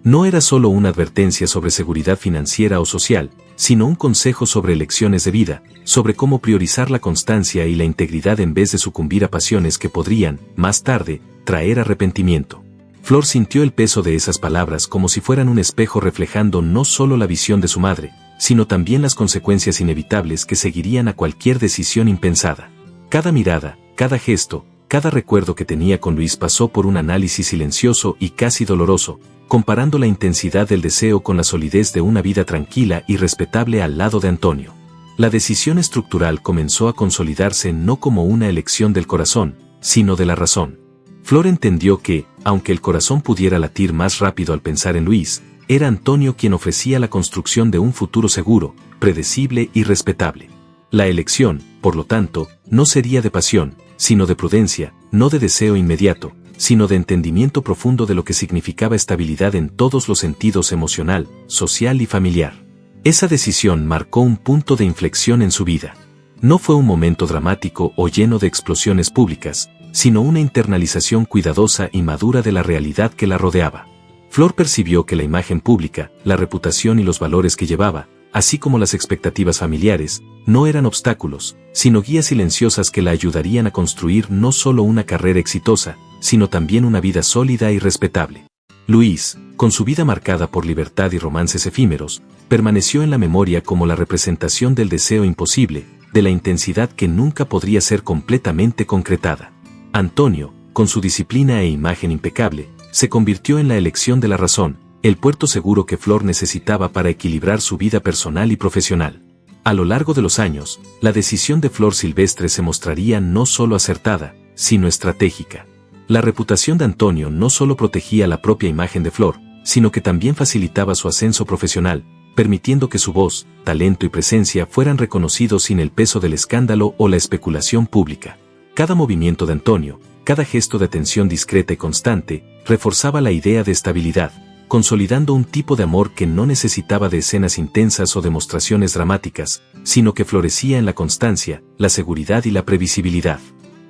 No era solo una advertencia sobre seguridad financiera o social, sino un consejo sobre elecciones de vida, sobre cómo priorizar la constancia y la integridad en vez de sucumbir a pasiones que podrían, más tarde, traer arrepentimiento. Flor sintió el peso de esas palabras como si fueran un espejo reflejando no solo la visión de su madre, sino también las consecuencias inevitables que seguirían a cualquier decisión impensada. Cada mirada, cada gesto, cada recuerdo que tenía con Luis pasó por un análisis silencioso y casi doloroso, comparando la intensidad del deseo con la solidez de una vida tranquila y respetable al lado de Antonio. La decisión estructural comenzó a consolidarse no como una elección del corazón, sino de la razón. Flor entendió que, aunque el corazón pudiera latir más rápido al pensar en Luis, era Antonio quien ofrecía la construcción de un futuro seguro, predecible y respetable. La elección, por lo tanto, no sería de pasión, sino de prudencia, no de deseo inmediato, sino de entendimiento profundo de lo que significaba estabilidad en todos los sentidos emocional, social y familiar. Esa decisión marcó un punto de inflexión en su vida. No fue un momento dramático o lleno de explosiones públicas, sino una internalización cuidadosa y madura de la realidad que la rodeaba. Flor percibió que la imagen pública, la reputación y los valores que llevaba, así como las expectativas familiares, no eran obstáculos, sino guías silenciosas que la ayudarían a construir no solo una carrera exitosa, sino también una vida sólida y respetable. Luis, con su vida marcada por libertad y romances efímeros, permaneció en la memoria como la representación del deseo imposible, de la intensidad que nunca podría ser completamente concretada. Antonio, con su disciplina e imagen impecable, se convirtió en la elección de la razón, el puerto seguro que Flor necesitaba para equilibrar su vida personal y profesional. A lo largo de los años, la decisión de Flor Silvestre se mostraría no solo acertada, sino estratégica. La reputación de Antonio no solo protegía la propia imagen de Flor, sino que también facilitaba su ascenso profesional, permitiendo que su voz, talento y presencia fueran reconocidos sin el peso del escándalo o la especulación pública. Cada movimiento de Antonio, cada gesto de atención discreta y constante, reforzaba la idea de estabilidad, consolidando un tipo de amor que no necesitaba de escenas intensas o demostraciones dramáticas, sino que florecía en la constancia, la seguridad y la previsibilidad.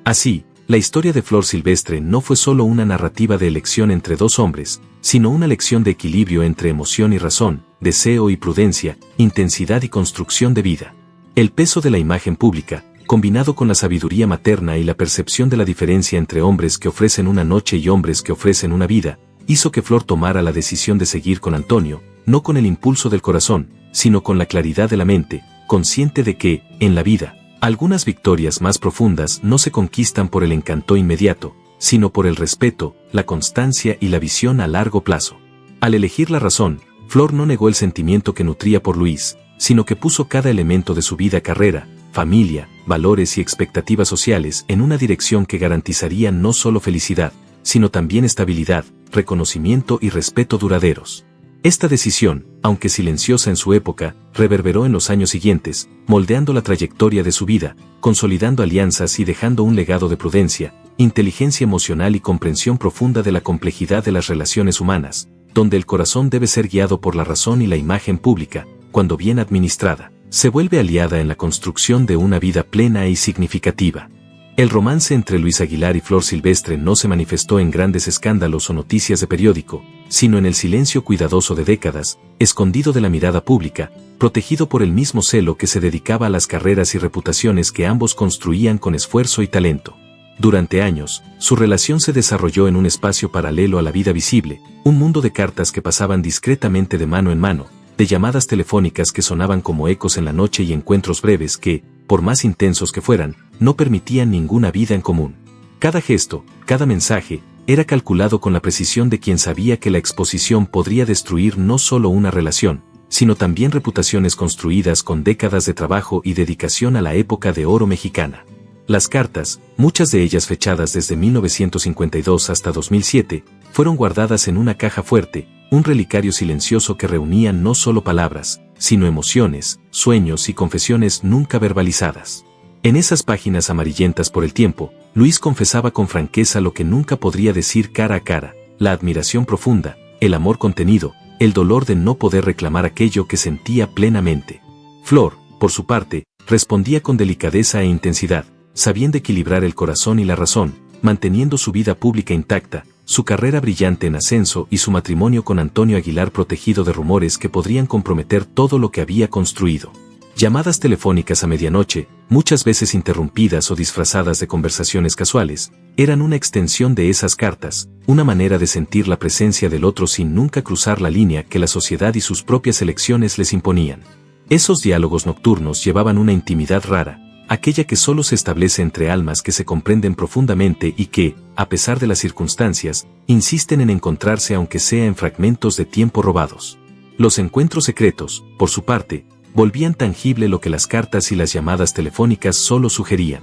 Así, la historia de Flor Silvestre no fue solo una narrativa de elección entre dos hombres, sino una lección de equilibrio entre emoción y razón, deseo y prudencia, intensidad y construcción de vida. El peso de la imagen pública, combinado con la sabiduría materna y la percepción de la diferencia entre hombres que ofrecen una noche y hombres que ofrecen una vida, hizo que Flor tomara la decisión de seguir con Antonio, no con el impulso del corazón, sino con la claridad de la mente, consciente de que, en la vida, algunas victorias más profundas no se conquistan por el encanto inmediato, sino por el respeto, la constancia y la visión a largo plazo. Al elegir la razón, Flor no negó el sentimiento que nutría por Luis, sino que puso cada elemento de su vida, carrera, familia, valores y expectativas sociales en una dirección que garantizaría no solo felicidad, sino también estabilidad, reconocimiento y respeto duraderos. Esta decisión, aunque silenciosa en su época, reverberó en los años siguientes, moldeando la trayectoria de su vida, consolidando alianzas y dejando un legado de prudencia, inteligencia emocional y comprensión profunda de la complejidad de las relaciones humanas, donde el corazón debe ser guiado por la razón y la imagen pública, cuando bien administrada, se vuelve aliada en la construcción de una vida plena y significativa. El romance entre Luis Aguilar y Flor Silvestre no se manifestó en grandes escándalos o noticias de periódico, sino en el silencio cuidadoso de décadas, escondido de la mirada pública, protegido por el mismo celo que se dedicaba a las carreras y reputaciones que ambos construían con esfuerzo y talento. Durante años, su relación se desarrolló en un espacio paralelo a la vida visible, un mundo de cartas que pasaban discretamente de mano en mano, de llamadas telefónicas que sonaban como ecos en la noche y encuentros breves que, por más intensos que fueran, no permitían ninguna vida en común. Cada gesto, cada mensaje, era calculado con la precisión de quien sabía que la exposición podría destruir no solo una relación, sino también reputaciones construidas con décadas de trabajo y dedicación a la época de oro mexicana. Las cartas, muchas de ellas fechadas desde 1952 hasta 2007, fueron guardadas en una caja fuerte, un relicario silencioso que reunía no solo palabras, sino emociones, sueños y confesiones nunca verbalizadas. En esas páginas amarillentas por el tiempo, Luis confesaba con franqueza lo que nunca podría decir cara a cara, la admiración profunda, el amor contenido, el dolor de no poder reclamar aquello que sentía plenamente. Flor, por su parte, respondía con delicadeza e intensidad, sabiendo equilibrar el corazón y la razón, manteniendo su vida pública intacta, su carrera brillante en ascenso y su matrimonio con Antonio Aguilar protegido de rumores que podrían comprometer todo lo que había construido. Llamadas telefónicas a medianoche, muchas veces interrumpidas o disfrazadas de conversaciones casuales, eran una extensión de esas cartas, una manera de sentir la presencia del otro sin nunca cruzar la línea que la sociedad y sus propias elecciones les imponían. Esos diálogos nocturnos llevaban una intimidad rara, aquella que solo se establece entre almas que se comprenden profundamente y que, a pesar de las circunstancias, insisten en encontrarse aunque sea en fragmentos de tiempo robados. Los encuentros secretos, por su parte, volvían tangible lo que las cartas y las llamadas telefónicas solo sugerían.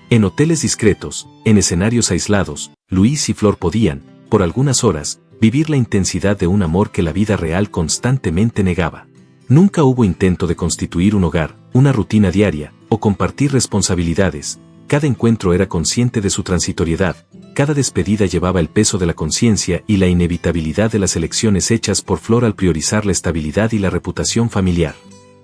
En hoteles discretos, en escenarios aislados, Luis y Flor podían, por algunas horas, vivir la intensidad de un amor que la vida real constantemente negaba. Nunca hubo intento de constituir un hogar, una rutina diaria, o compartir responsabilidades. Cada encuentro era consciente de su transitoriedad, cada despedida llevaba el peso de la conciencia y la inevitabilidad de las elecciones hechas por Flor al priorizar la estabilidad y la reputación familiar.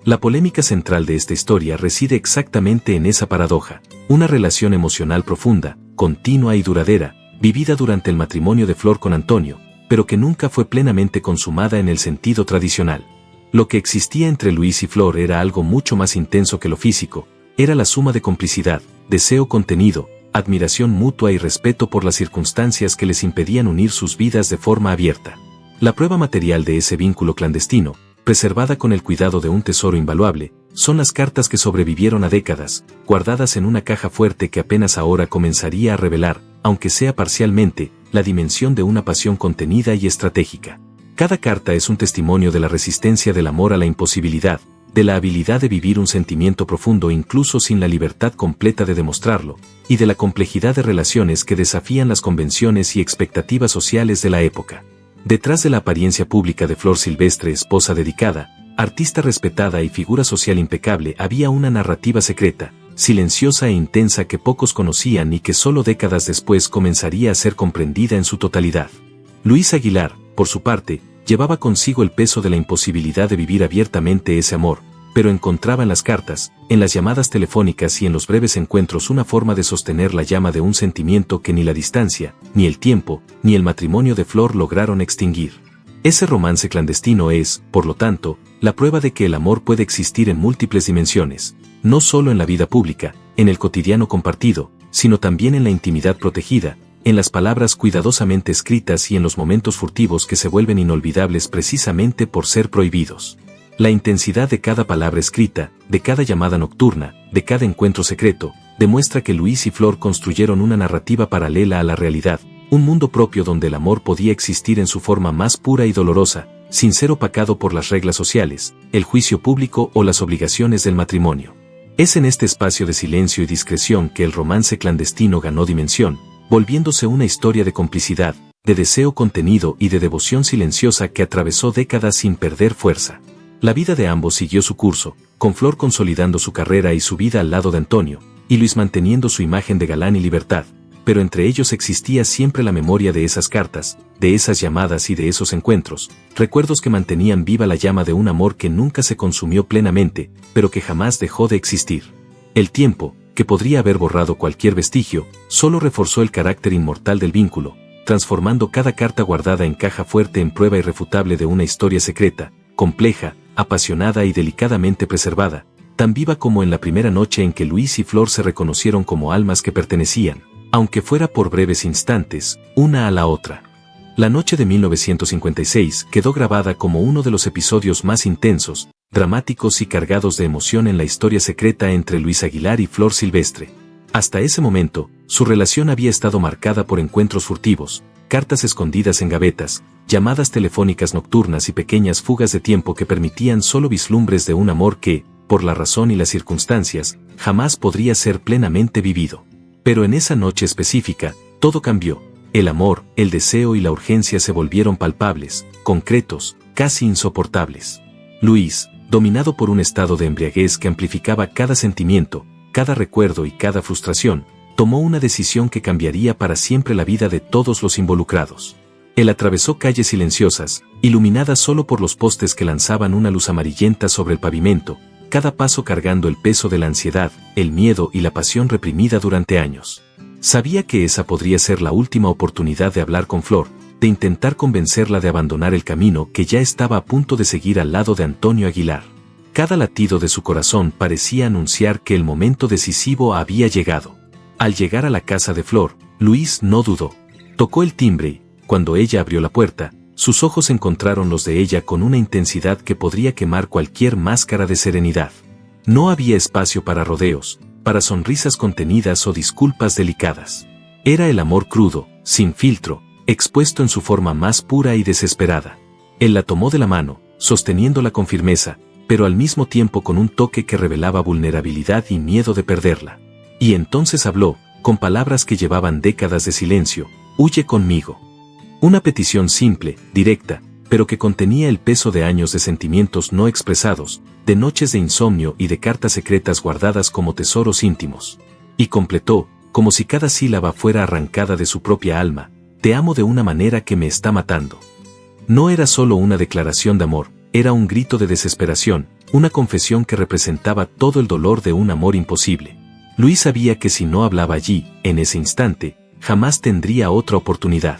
La polémica central de esta historia reside exactamente en esa paradoja, una relación emocional profunda, continua y duradera, vivida durante el matrimonio de Flor con Antonio, pero que nunca fue plenamente consumada en el sentido tradicional. Lo que existía entre Luis y Flor era algo mucho más intenso que lo físico, era la suma de complicidad, deseo contenido, admiración mutua y respeto por las circunstancias que les impedían unir sus vidas de forma abierta. La prueba material de ese vínculo clandestino, preservada con el cuidado de un tesoro invaluable, son las cartas que sobrevivieron a décadas, guardadas en una caja fuerte que apenas ahora comenzaría a revelar, aunque sea parcialmente, la dimensión de una pasión contenida y estratégica. Cada carta es un testimonio de la resistencia del amor a la imposibilidad, de la habilidad de vivir un sentimiento profundo incluso sin la libertad completa de demostrarlo, y de la complejidad de relaciones que desafían las convenciones y expectativas sociales de la época. Detrás de la apariencia pública de Flor Silvestre, esposa dedicada, artista respetada y figura social impecable, había una narrativa secreta, silenciosa e intensa que pocos conocían y que solo décadas después comenzaría a ser comprendida en su totalidad. Luis Aguilar, por su parte, llevaba consigo el peso de la imposibilidad de vivir abiertamente ese amor, pero encontraba en las cartas, en las llamadas telefónicas y en los breves encuentros una forma de sostener la llama de un sentimiento que ni la distancia, ni el tiempo, ni el matrimonio de Flor lograron extinguir. Ese romance clandestino es, por lo tanto, la prueba de que el amor puede existir en múltiples dimensiones, no solo en la vida pública, en el cotidiano compartido, sino también en la intimidad protegida, en las palabras cuidadosamente escritas y en los momentos furtivos que se vuelven inolvidables precisamente por ser prohibidos. La intensidad de cada palabra escrita, de cada llamada nocturna, de cada encuentro secreto, demuestra que Luis y Flor construyeron una narrativa paralela a la realidad, un mundo propio donde el amor podía existir en su forma más pura y dolorosa, sin ser opacado por las reglas sociales, el juicio público o las obligaciones del matrimonio. Es en este espacio de silencio y discreción que el romance clandestino ganó dimensión, volviéndose una historia de complicidad, de deseo contenido y de devoción silenciosa que atravesó décadas sin perder fuerza. La vida de ambos siguió su curso, con Flor consolidando su carrera y su vida al lado de Antonio, y Luis manteniendo su imagen de galán y libertad, pero entre ellos existía siempre la memoria de esas cartas, de esas llamadas y de esos encuentros, recuerdos que mantenían viva la llama de un amor que nunca se consumió plenamente, pero que jamás dejó de existir. El tiempo, que podría haber borrado cualquier vestigio, solo reforzó el carácter inmortal del vínculo, transformando cada carta guardada en caja fuerte en prueba irrefutable de una historia secreta, compleja, apasionada y delicadamente preservada, tan viva como en la primera noche en que Luis y Flor se reconocieron como almas que pertenecían, aunque fuera por breves instantes, una a la otra. La noche de 1956 quedó grabada como uno de los episodios más intensos, dramáticos y cargados de emoción en la historia secreta entre Luis Aguilar y Flor Silvestre. Hasta ese momento, su relación había estado marcada por encuentros furtivos, cartas escondidas en gavetas, llamadas telefónicas nocturnas y pequeñas fugas de tiempo que permitían solo vislumbres de un amor que, por la razón y las circunstancias, jamás podría ser plenamente vivido. Pero en esa noche específica, todo cambió. El amor, el deseo y la urgencia se volvieron palpables, concretos, casi insoportables. Luis, dominado por un estado de embriaguez que amplificaba cada sentimiento, cada recuerdo y cada frustración, tomó una decisión que cambiaría para siempre la vida de todos los involucrados. Él atravesó calles silenciosas, iluminadas solo por los postes que lanzaban una luz amarillenta sobre el pavimento, cada paso cargando el peso de la ansiedad, el miedo y la pasión reprimida durante años. Sabía que esa podría ser la última oportunidad de hablar con Flor, de intentar convencerla de abandonar el camino que ya estaba a punto de seguir al lado de Antonio Aguilar. Cada latido de su corazón parecía anunciar que el momento decisivo había llegado. Al llegar a la casa de Flor, Luis no dudó. Tocó el timbre y, cuando ella abrió la puerta, sus ojos encontraron los de ella con una intensidad que podría quemar cualquier máscara de serenidad. No había espacio para rodeos, para sonrisas contenidas o disculpas delicadas. Era el amor crudo, sin filtro, expuesto en su forma más pura y desesperada. Él la tomó de la mano, sosteniéndola con firmeza, pero al mismo tiempo con un toque que revelaba vulnerabilidad y miedo de perderla. Y entonces habló, con palabras que llevaban décadas de silencio: «Huye conmigo». Una petición simple, directa, pero que contenía el peso de años de sentimientos no expresados, de noches de insomnio y de cartas secretas guardadas como tesoros íntimos. Y completó, como si cada sílaba fuera arrancada de su propia alma: «Te amo de una manera que me está matando». No era solo una declaración de amor, era un grito de desesperación, una confesión que representaba todo el dolor de un amor imposible. Luis sabía que si no hablaba allí, en ese instante, jamás tendría otra oportunidad.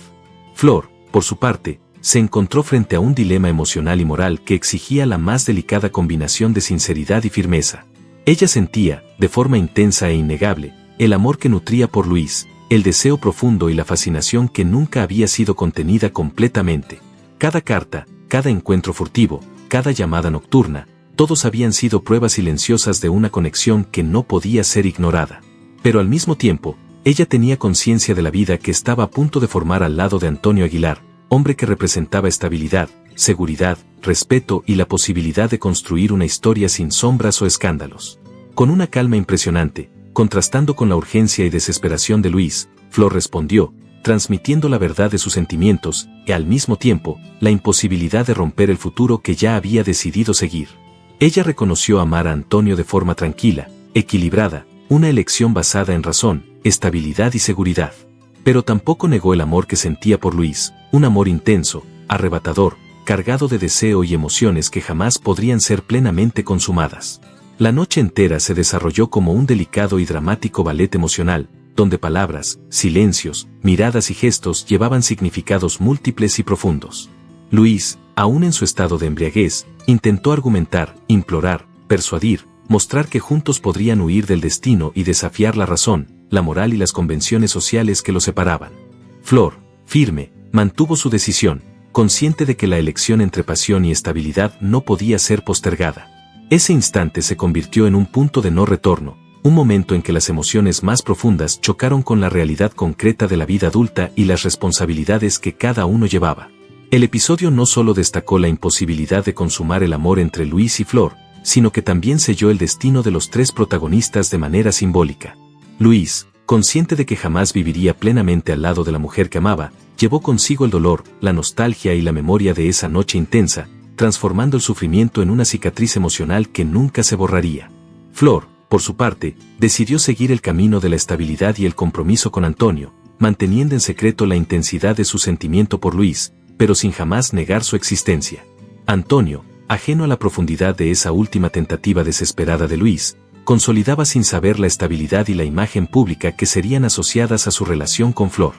Flor, por su parte, se encontró frente a un dilema emocional y moral que exigía la más delicada combinación de sinceridad y firmeza. Ella sentía, de forma intensa e innegable, el amor que nutría por Luis, el deseo profundo y la fascinación que nunca había sido contenida completamente. Cada carta, cada encuentro furtivo, cada llamada nocturna, todos habían sido pruebas silenciosas de una conexión que no podía ser ignorada. Pero al mismo tiempo, ella tenía conciencia de la vida que estaba a punto de formar al lado de Antonio Aguilar, hombre que representaba estabilidad, seguridad, respeto y la posibilidad de construir una historia sin sombras o escándalos. Con una calma impresionante, contrastando con la urgencia y desesperación de Luis, Flor respondió, transmitiendo la verdad de sus sentimientos y al mismo tiempo, la imposibilidad de romper el futuro que ya había decidido seguir. Ella reconoció amar a Antonio de forma tranquila, equilibrada, una elección basada en razón, estabilidad y seguridad. Pero tampoco negó el amor que sentía por Luis, un amor intenso, arrebatador, cargado de deseo y emociones que jamás podrían ser plenamente consumadas. La noche entera se desarrolló como un delicado y dramático ballet emocional, donde palabras, silencios, miradas y gestos llevaban significados múltiples y profundos. Luis, aún en su estado de embriaguez, intentó argumentar, implorar, persuadir, mostrar que juntos podrían huir del destino y desafiar la razón, la moral y las convenciones sociales que los separaban. Flor, firme, mantuvo su decisión, consciente de que la elección entre pasión y estabilidad no podía ser postergada. Ese instante se convirtió en un punto de no retorno, un momento en que las emociones más profundas chocaron con la realidad concreta de la vida adulta y las responsabilidades que cada uno llevaba. El episodio no solo destacó la imposibilidad de consumar el amor entre Luis y Flor, sino que también selló el destino de los tres protagonistas de manera simbólica. Luis, consciente de que jamás viviría plenamente al lado de la mujer que amaba, llevó consigo el dolor, la nostalgia y la memoria de esa noche intensa, transformando el sufrimiento en una cicatriz emocional que nunca se borraría. Flor, por su parte, decidió seguir el camino de la estabilidad y el compromiso con Antonio, manteniendo en secreto la intensidad de su sentimiento por Luis, pero sin jamás negar su existencia. Antonio, ajeno a la profundidad de esa última tentativa desesperada de Luis, consolidaba sin saber la estabilidad y la imagen pública que serían asociadas a su relación con Flor.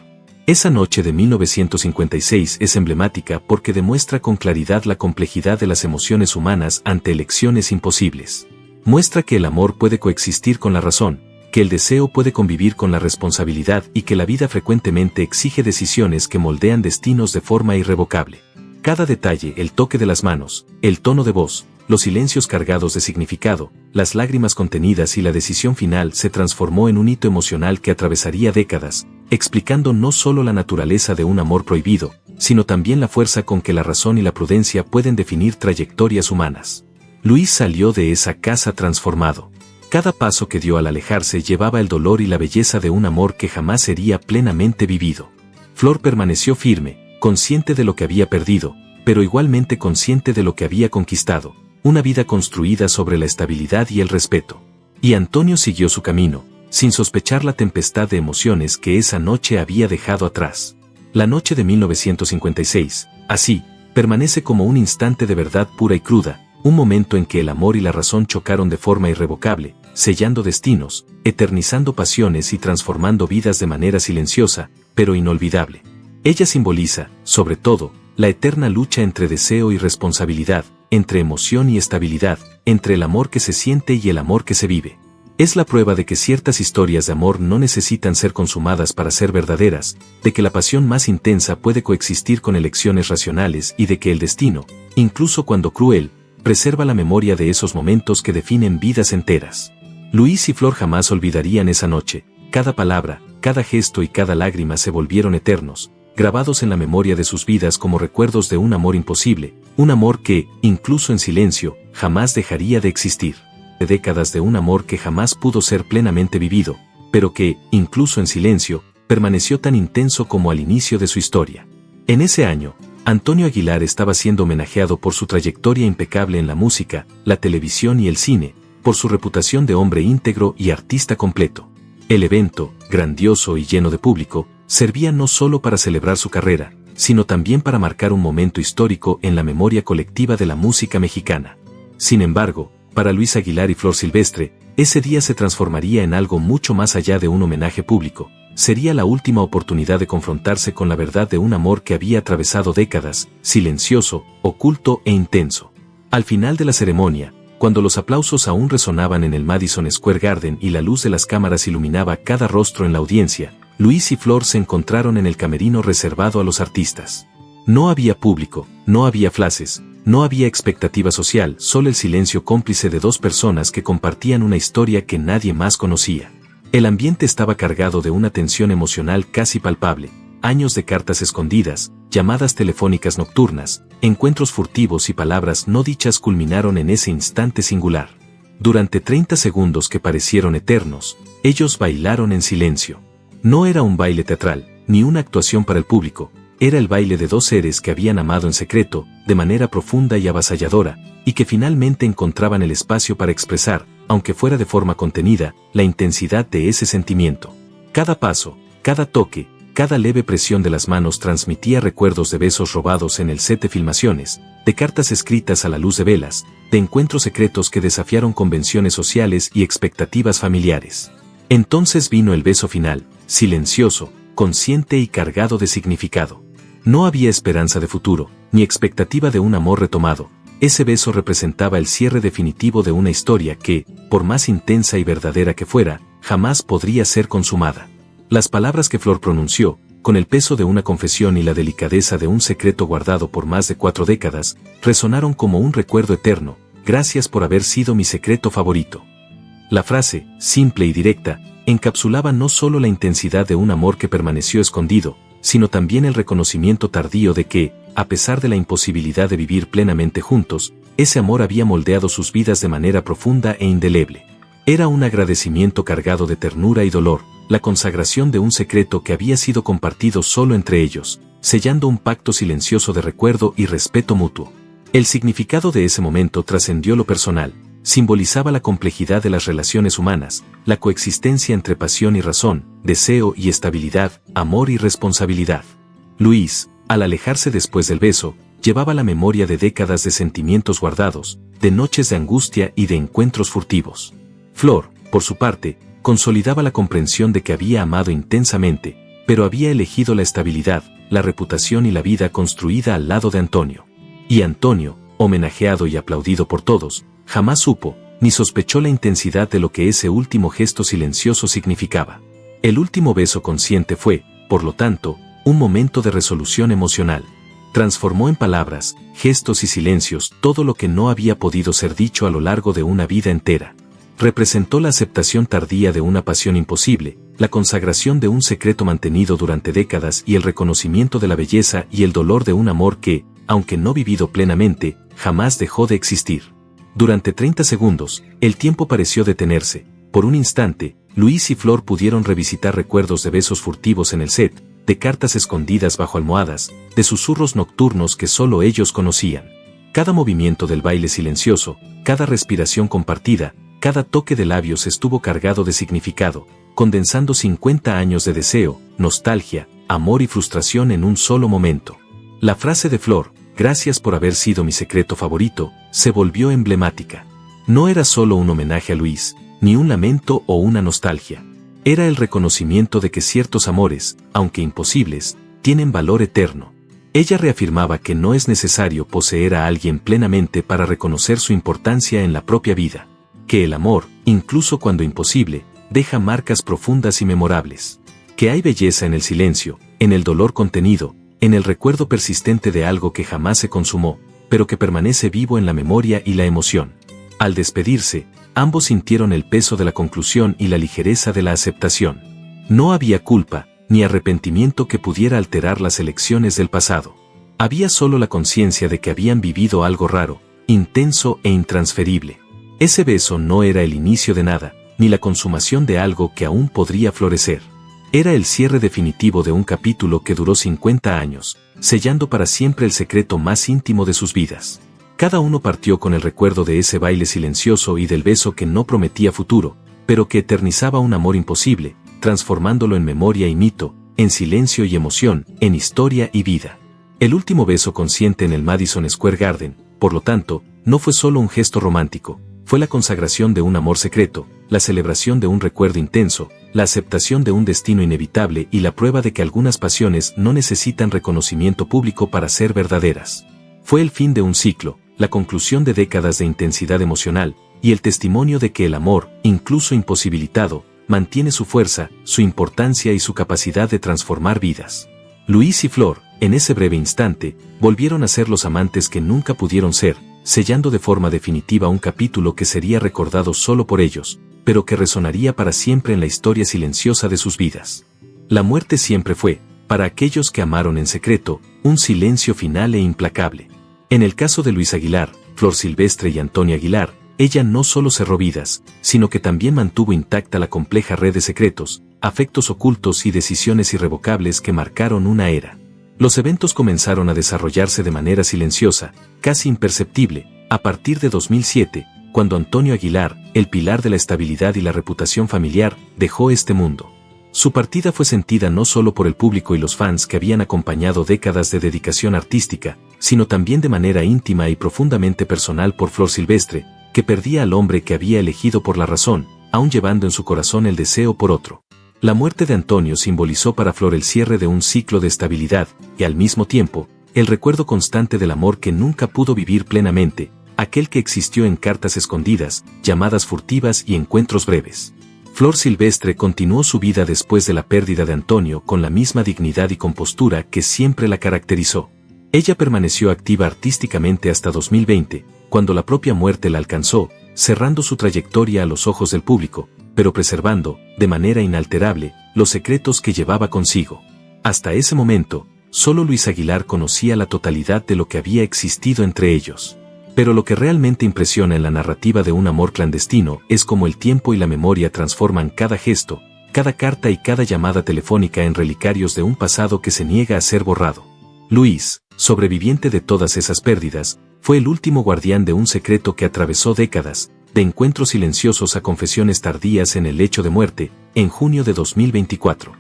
Esa noche de 1956 es emblemática porque demuestra con claridad la complejidad de las emociones humanas ante elecciones imposibles. Muestra que el amor puede coexistir con la razón, que el deseo puede convivir con la responsabilidad y que la vida frecuentemente exige decisiones que moldean destinos de forma irrevocable. Cada detalle, el toque de las manos, el tono de voz, los silencios cargados de significado, las lágrimas contenidas y la decisión final se transformó en un hito emocional que atravesaría décadas, explicando no solo la naturaleza de un amor prohibido, sino también la fuerza con que la razón y la prudencia pueden definir trayectorias humanas. Luis salió de esa casa transformado. Cada paso que dio al alejarse llevaba el dolor y la belleza de un amor que jamás sería plenamente vivido. Flor permaneció firme, consciente de lo que había perdido, pero igualmente consciente de lo que había conquistado, una vida construida sobre la estabilidad y el respeto. Y Antonio siguió su camino, sin sospechar la tempestad de emociones que esa noche había dejado atrás. La noche de 1956, así, permanece como un instante de verdad pura y cruda, un momento en que el amor y la razón chocaron de forma irrevocable, sellando destinos, eternizando pasiones y transformando vidas de manera silenciosa, pero inolvidable. Ella simboliza, sobre todo, la eterna lucha entre deseo y responsabilidad, entre emoción y estabilidad, entre el amor que se siente y el amor que se vive. Es la prueba de que ciertas historias de amor no necesitan ser consumadas para ser verdaderas, de que la pasión más intensa puede coexistir con elecciones racionales y de que el destino, incluso cuando cruel, preserva la memoria de esos momentos que definen vidas enteras. Luis y Flor jamás olvidarían esa noche. Cada palabra, cada gesto y cada lágrima se volvieron eternos, grabados en la memoria de sus vidas como recuerdos de un amor imposible, un amor que, incluso en silencio, jamás dejaría de existir. De décadas de un amor que jamás pudo ser plenamente vivido, pero que, incluso en silencio, permaneció tan intenso como al inicio de su historia. En ese año, Antonio Aguilar estaba siendo homenajeado por su trayectoria impecable en la música, la televisión y el cine, por su reputación de hombre íntegro y artista completo. El evento, grandioso y lleno de público, servía no solo para celebrar su carrera, sino también para marcar un momento histórico en la memoria colectiva de la música mexicana. Sin embargo, para Luis Aguilar y Flor Silvestre, ese día se transformaría en algo mucho más allá de un homenaje público. Sería la última oportunidad de confrontarse con la verdad de un amor que había atravesado décadas, silencioso, oculto e intenso. Al final de la ceremonia, cuando los aplausos aún resonaban en el Madison Square Garden y la luz de las cámaras iluminaba cada rostro en la audiencia, Luis y Flor se encontraron en el camerino reservado a los artistas. No había público, no había flashes, no había expectativa social, solo el silencio cómplice de dos personas que compartían una historia que nadie más conocía. El ambiente estaba cargado de una tensión emocional casi palpable. Años de cartas escondidas, llamadas telefónicas nocturnas, encuentros furtivos y palabras no dichas culminaron en ese instante singular. Durante 30 segundos que parecieron eternos, ellos bailaron en silencio. No era un baile teatral, ni una actuación para el público, era el baile de dos seres que habían amado en secreto, de manera profunda y avasalladora, y que finalmente encontraban el espacio para expresar, aunque fuera de forma contenida, la intensidad de ese sentimiento. Cada paso, cada toque, cada leve presión de las manos transmitía recuerdos de besos robados en el set de filmaciones, de cartas escritas a la luz de velas, de encuentros secretos que desafiaron convenciones sociales y expectativas familiares. Entonces vino el beso final, silencioso, consciente y cargado de significado. No había esperanza de futuro, ni expectativa de un amor retomado. Ese beso representaba el cierre definitivo de una historia que, por más intensa y verdadera que fuera, jamás podría ser consumada. Las palabras que Flor pronunció, con el peso de una confesión y la delicadeza de un secreto guardado por más de 4 décadas, resonaron como un recuerdo eterno. Gracias por haber sido mi secreto favorito. La frase, simple y directa, encapsulaba no solo la intensidad de un amor que permaneció escondido, sino también el reconocimiento tardío de que, a pesar de la imposibilidad de vivir plenamente juntos, ese amor había moldeado sus vidas de manera profunda e indeleble. Era un agradecimiento cargado de ternura y dolor, la consagración de un secreto que había sido compartido solo entre ellos, sellando un pacto silencioso de recuerdo y respeto mutuo. El significado de ese momento trascendió lo personal, simbolizaba la complejidad de las relaciones humanas, la coexistencia entre pasión y razón, deseo y estabilidad, amor y responsabilidad. Luis, al alejarse después del beso, llevaba la memoria de décadas de sentimientos guardados, de noches de angustia y de encuentros furtivos. Flor, por su parte, consolidaba la comprensión de que había amado intensamente, pero había elegido la estabilidad, la reputación y la vida construida al lado de Antonio. Y Antonio, homenajeado y aplaudido por todos, jamás supo, ni sospechó la intensidad de lo que ese último gesto silencioso significaba. El último beso consciente fue, por lo tanto, un momento de resolución emocional. Transformó en palabras, gestos y silencios todo lo que no había podido ser dicho a lo largo de una vida entera. Representó la aceptación tardía de una pasión imposible, la consagración de un secreto mantenido durante décadas y el reconocimiento de la belleza y el dolor de un amor que, aunque no vivido plenamente, jamás dejó de existir. Durante 30 segundos, el tiempo pareció detenerse. Por un instante, Luis y Flor pudieron revisitar recuerdos de besos furtivos en el set, de cartas escondidas bajo almohadas, de susurros nocturnos que solo ellos conocían. Cada movimiento del baile silencioso, cada respiración compartida, cada toque de labios estuvo cargado de significado, condensando 50 años de deseo, nostalgia, amor y frustración en un solo momento. La frase de Flor, "Gracias por haber sido mi secreto favorito", se volvió emblemática. No era solo un homenaje a Luis, ni un lamento o una nostalgia. Era el reconocimiento de que ciertos amores, aunque imposibles, tienen valor eterno. Ella reafirmaba que no es necesario poseer a alguien plenamente para reconocer su importancia en la propia vida. Que el amor, incluso cuando imposible, deja marcas profundas y memorables. Que hay belleza en el silencio, en el dolor contenido, en el recuerdo persistente de algo que jamás se consumó, pero que permanece vivo en la memoria y la emoción. Al despedirse, ambos sintieron el peso de la conclusión y la ligereza de la aceptación. No había culpa, ni arrepentimiento que pudiera alterar las elecciones del pasado. Había solo la conciencia de que habían vivido algo raro, intenso e intransferible. Ese beso no era el inicio de nada, ni la consumación de algo que aún podría florecer. Era el cierre definitivo de un capítulo que duró 50 años, sellando para siempre el secreto más íntimo de sus vidas. Cada uno partió con el recuerdo de ese baile silencioso y del beso que no prometía futuro, pero que eternizaba un amor imposible, transformándolo en memoria y mito, en silencio y emoción, en historia y vida. El último beso consciente en el Madison Square Garden, por lo tanto, no fue solo un gesto romántico, fue la consagración de un amor secreto, la celebración de un recuerdo intenso, la aceptación de un destino inevitable y la prueba de que algunas pasiones no necesitan reconocimiento público para ser verdaderas. Fue el fin de un ciclo, la conclusión de décadas de intensidad emocional, y el testimonio de que el amor, incluso imposibilitado, mantiene su fuerza, su importancia y su capacidad de transformar vidas. Luis y Flor, en ese breve instante, volvieron a ser los amantes que nunca pudieron ser, sellando de forma definitiva un capítulo que sería recordado solo por ellos, pero que resonaría para siempre en la historia silenciosa de sus vidas. La muerte siempre fue, para aquellos que amaron en secreto, un silencio final e implacable. En el caso de Luis Aguilar, Flor Silvestre y Antonio Aguilar, ella no solo cerró vidas, sino que también mantuvo intacta la compleja red de secretos, afectos ocultos y decisiones irrevocables que marcaron una era. Los eventos comenzaron a desarrollarse de manera silenciosa, casi imperceptible, a partir de 2007, cuando Antonio Aguilar, el pilar de la estabilidad y la reputación familiar, dejó este mundo. Su partida fue sentida no solo por el público y los fans que habían acompañado décadas de dedicación artística, sino también de manera íntima y profundamente personal por Flor Silvestre, que perdía al hombre que había elegido por la razón, aún llevando en su corazón el deseo por otro. La muerte de Antonio simbolizó para Flor el cierre de un ciclo de estabilidad, y al mismo tiempo, el recuerdo constante del amor que nunca pudo vivir plenamente, aquel que existió en cartas escondidas, llamadas furtivas y encuentros breves. Flor Silvestre continuó su vida después de la pérdida de Antonio con la misma dignidad y compostura que siempre la caracterizó. Ella permaneció activa artísticamente hasta 2020, cuando la propia muerte la alcanzó, cerrando su trayectoria a los ojos del público, pero preservando, de manera inalterable, los secretos que llevaba consigo. Hasta ese momento, solo Luis Aguilar conocía la totalidad de lo que había existido entre ellos. Pero lo que realmente impresiona en la narrativa de un amor clandestino es cómo el tiempo y la memoria transforman cada gesto, cada carta y cada llamada telefónica en relicarios de un pasado que se niega a ser borrado. Luis, sobreviviente de todas esas pérdidas, fue el último guardián de un secreto que atravesó décadas, de encuentros silenciosos a confesiones tardías en el lecho de muerte, en junio de 2024.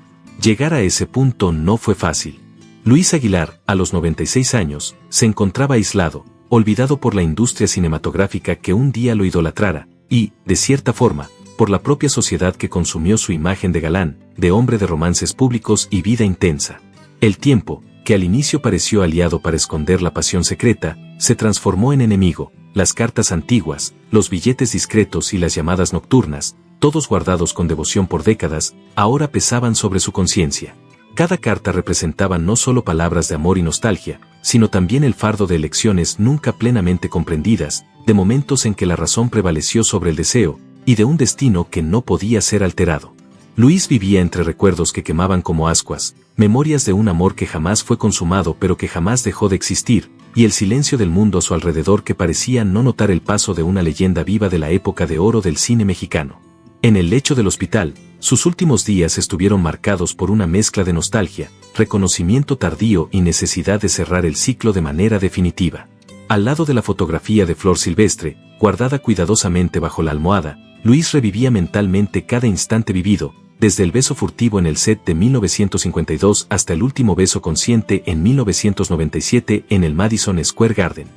Llegar a ese punto no fue fácil. Luis Aguilar, a los 96 años, se encontraba aislado, olvidado por la industria cinematográfica que un día lo idolatrara, y, de cierta forma, por la propia sociedad que consumió su imagen de galán, de hombre de romances públicos y vida intensa. El tiempo, que al inicio pareció aliado para esconder la pasión secreta, se transformó en enemigo. Las cartas antiguas, los billetes discretos y las llamadas nocturnas, todos guardados con devoción por décadas, ahora pesaban sobre su conciencia. Cada carta representaba no solo palabras de amor y nostalgia, sino también el fardo de elecciones nunca plenamente comprendidas, de momentos en que la razón prevaleció sobre el deseo, y de un destino que no podía ser alterado. Luis vivía entre recuerdos que quemaban como ascuas, memorias de un amor que jamás fue consumado pero que jamás dejó de existir, y el silencio del mundo a su alrededor que parecía no notar el paso de una leyenda viva de la época de oro del cine mexicano. En el lecho del hospital, sus últimos días estuvieron marcados por una mezcla de nostalgia, reconocimiento tardío y necesidad de cerrar el ciclo de manera definitiva. Al lado de la fotografía de Flor Silvestre, guardada cuidadosamente bajo la almohada, Luis revivía mentalmente cada instante vivido, desde el beso furtivo en el set de 1952 hasta el último beso consciente en 1997 en el Madison Square Garden.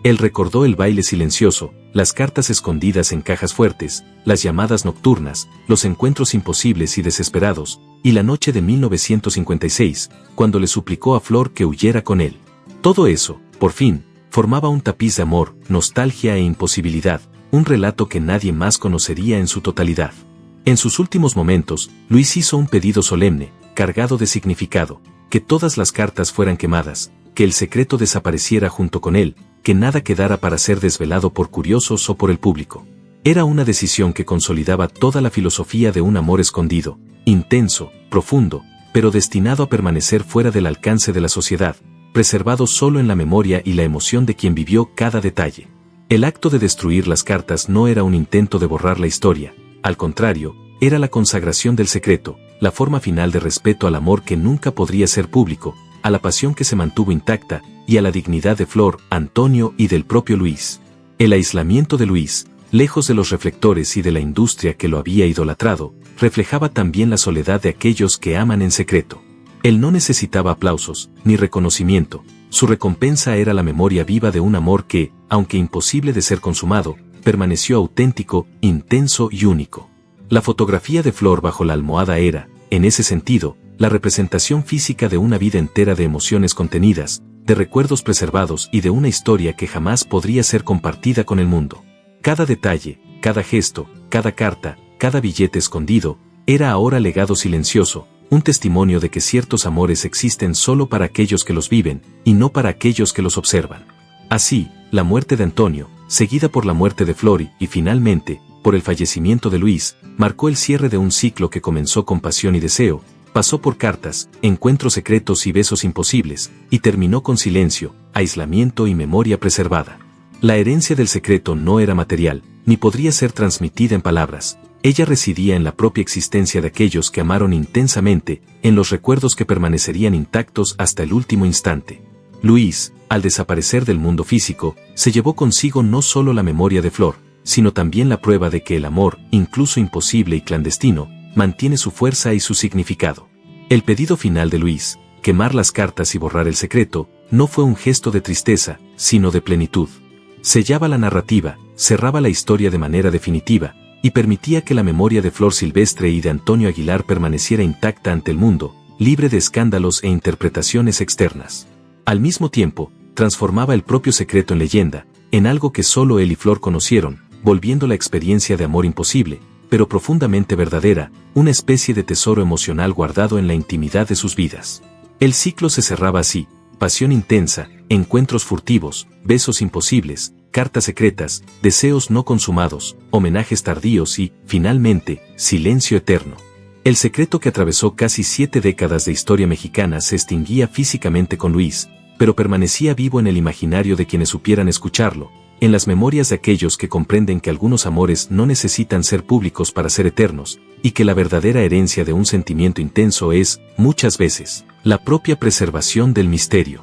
Él recordó el baile silencioso, las cartas escondidas en cajas fuertes, las llamadas nocturnas, los encuentros imposibles y desesperados, y la noche de 1956, cuando le suplicó a Flor que huyera con él. Todo eso, por fin, formaba un tapiz de amor, nostalgia e imposibilidad, un relato que nadie más conocería en su totalidad. En sus últimos momentos, Luis hizo un pedido solemne, cargado de significado, que todas las cartas fueran quemadas, que el secreto desapareciera junto con él, que nada quedara para ser desvelado por curiosos o por el público. Era una decisión que consolidaba toda la filosofía de un amor escondido, intenso, profundo, pero destinado a permanecer fuera del alcance de la sociedad, preservado solo en la memoria y la emoción de quien vivió cada detalle. El acto de destruir las cartas no era un intento de borrar la historia, al contrario, era la consagración del secreto, la forma final de respeto al amor que nunca podría ser público, a la pasión que se mantuvo intacta, y a la dignidad de Flor, Antonio y del propio Luis. El aislamiento de Luis, lejos de los reflectores y de la industria que lo había idolatrado, reflejaba también la soledad de aquellos que aman en secreto. Él no necesitaba aplausos, ni reconocimiento, su recompensa era la memoria viva de un amor que, aunque imposible de ser consumado, permaneció auténtico, intenso y único. La fotografía de Flor bajo la almohada era, en ese sentido, la representación física de una vida entera de emociones contenidas, de recuerdos preservados y de una historia que jamás podría ser compartida con el mundo. Cada detalle, cada gesto, cada carta, cada billete escondido, era ahora legado silencioso, un testimonio de que ciertos amores existen solo para aquellos que los viven, y no para aquellos que los observan. Así, la muerte de Antonio, seguida por la muerte de Flor y finalmente, por el fallecimiento de Luis, marcó el cierre de un ciclo que comenzó con pasión y deseo, pasó por cartas, encuentros secretos y besos imposibles, y terminó con silencio, aislamiento y memoria preservada. La herencia del secreto no era material, ni podría ser transmitida en palabras. Ella residía en la propia existencia de aquellos que amaron intensamente, en los recuerdos que permanecerían intactos hasta el último instante. Luis, al desaparecer del mundo físico, se llevó consigo no solo la memoria de Flor, sino también la prueba de que el amor, incluso imposible y clandestino, mantiene su fuerza y su significado. El pedido final de Luis, quemar las cartas y borrar el secreto, no fue un gesto de tristeza, sino de plenitud. Sellaba la narrativa, cerraba la historia de manera definitiva, y permitía que la memoria de Flor Silvestre y de Antonio Aguilar permaneciera intacta ante el mundo, libre de escándalos e interpretaciones externas. Al mismo tiempo, transformaba el propio secreto en leyenda, en algo que solo él y Flor conocieron, volviendo la experiencia de amor imposible, pero profundamente verdadera, una especie de tesoro emocional guardado en la intimidad de sus vidas. El ciclo se cerraba así: pasión intensa, encuentros furtivos, besos imposibles, cartas secretas, deseos no consumados, homenajes tardíos y, finalmente, silencio eterno. El secreto que atravesó casi 7 décadas de historia mexicana se extinguía físicamente con Luis, pero permanecía vivo en el imaginario de quienes supieran escucharlo, en las memorias de aquellos que comprenden que algunos amores no necesitan ser públicos para ser eternos, y que la verdadera herencia de un sentimiento intenso es, muchas veces, la propia preservación del misterio.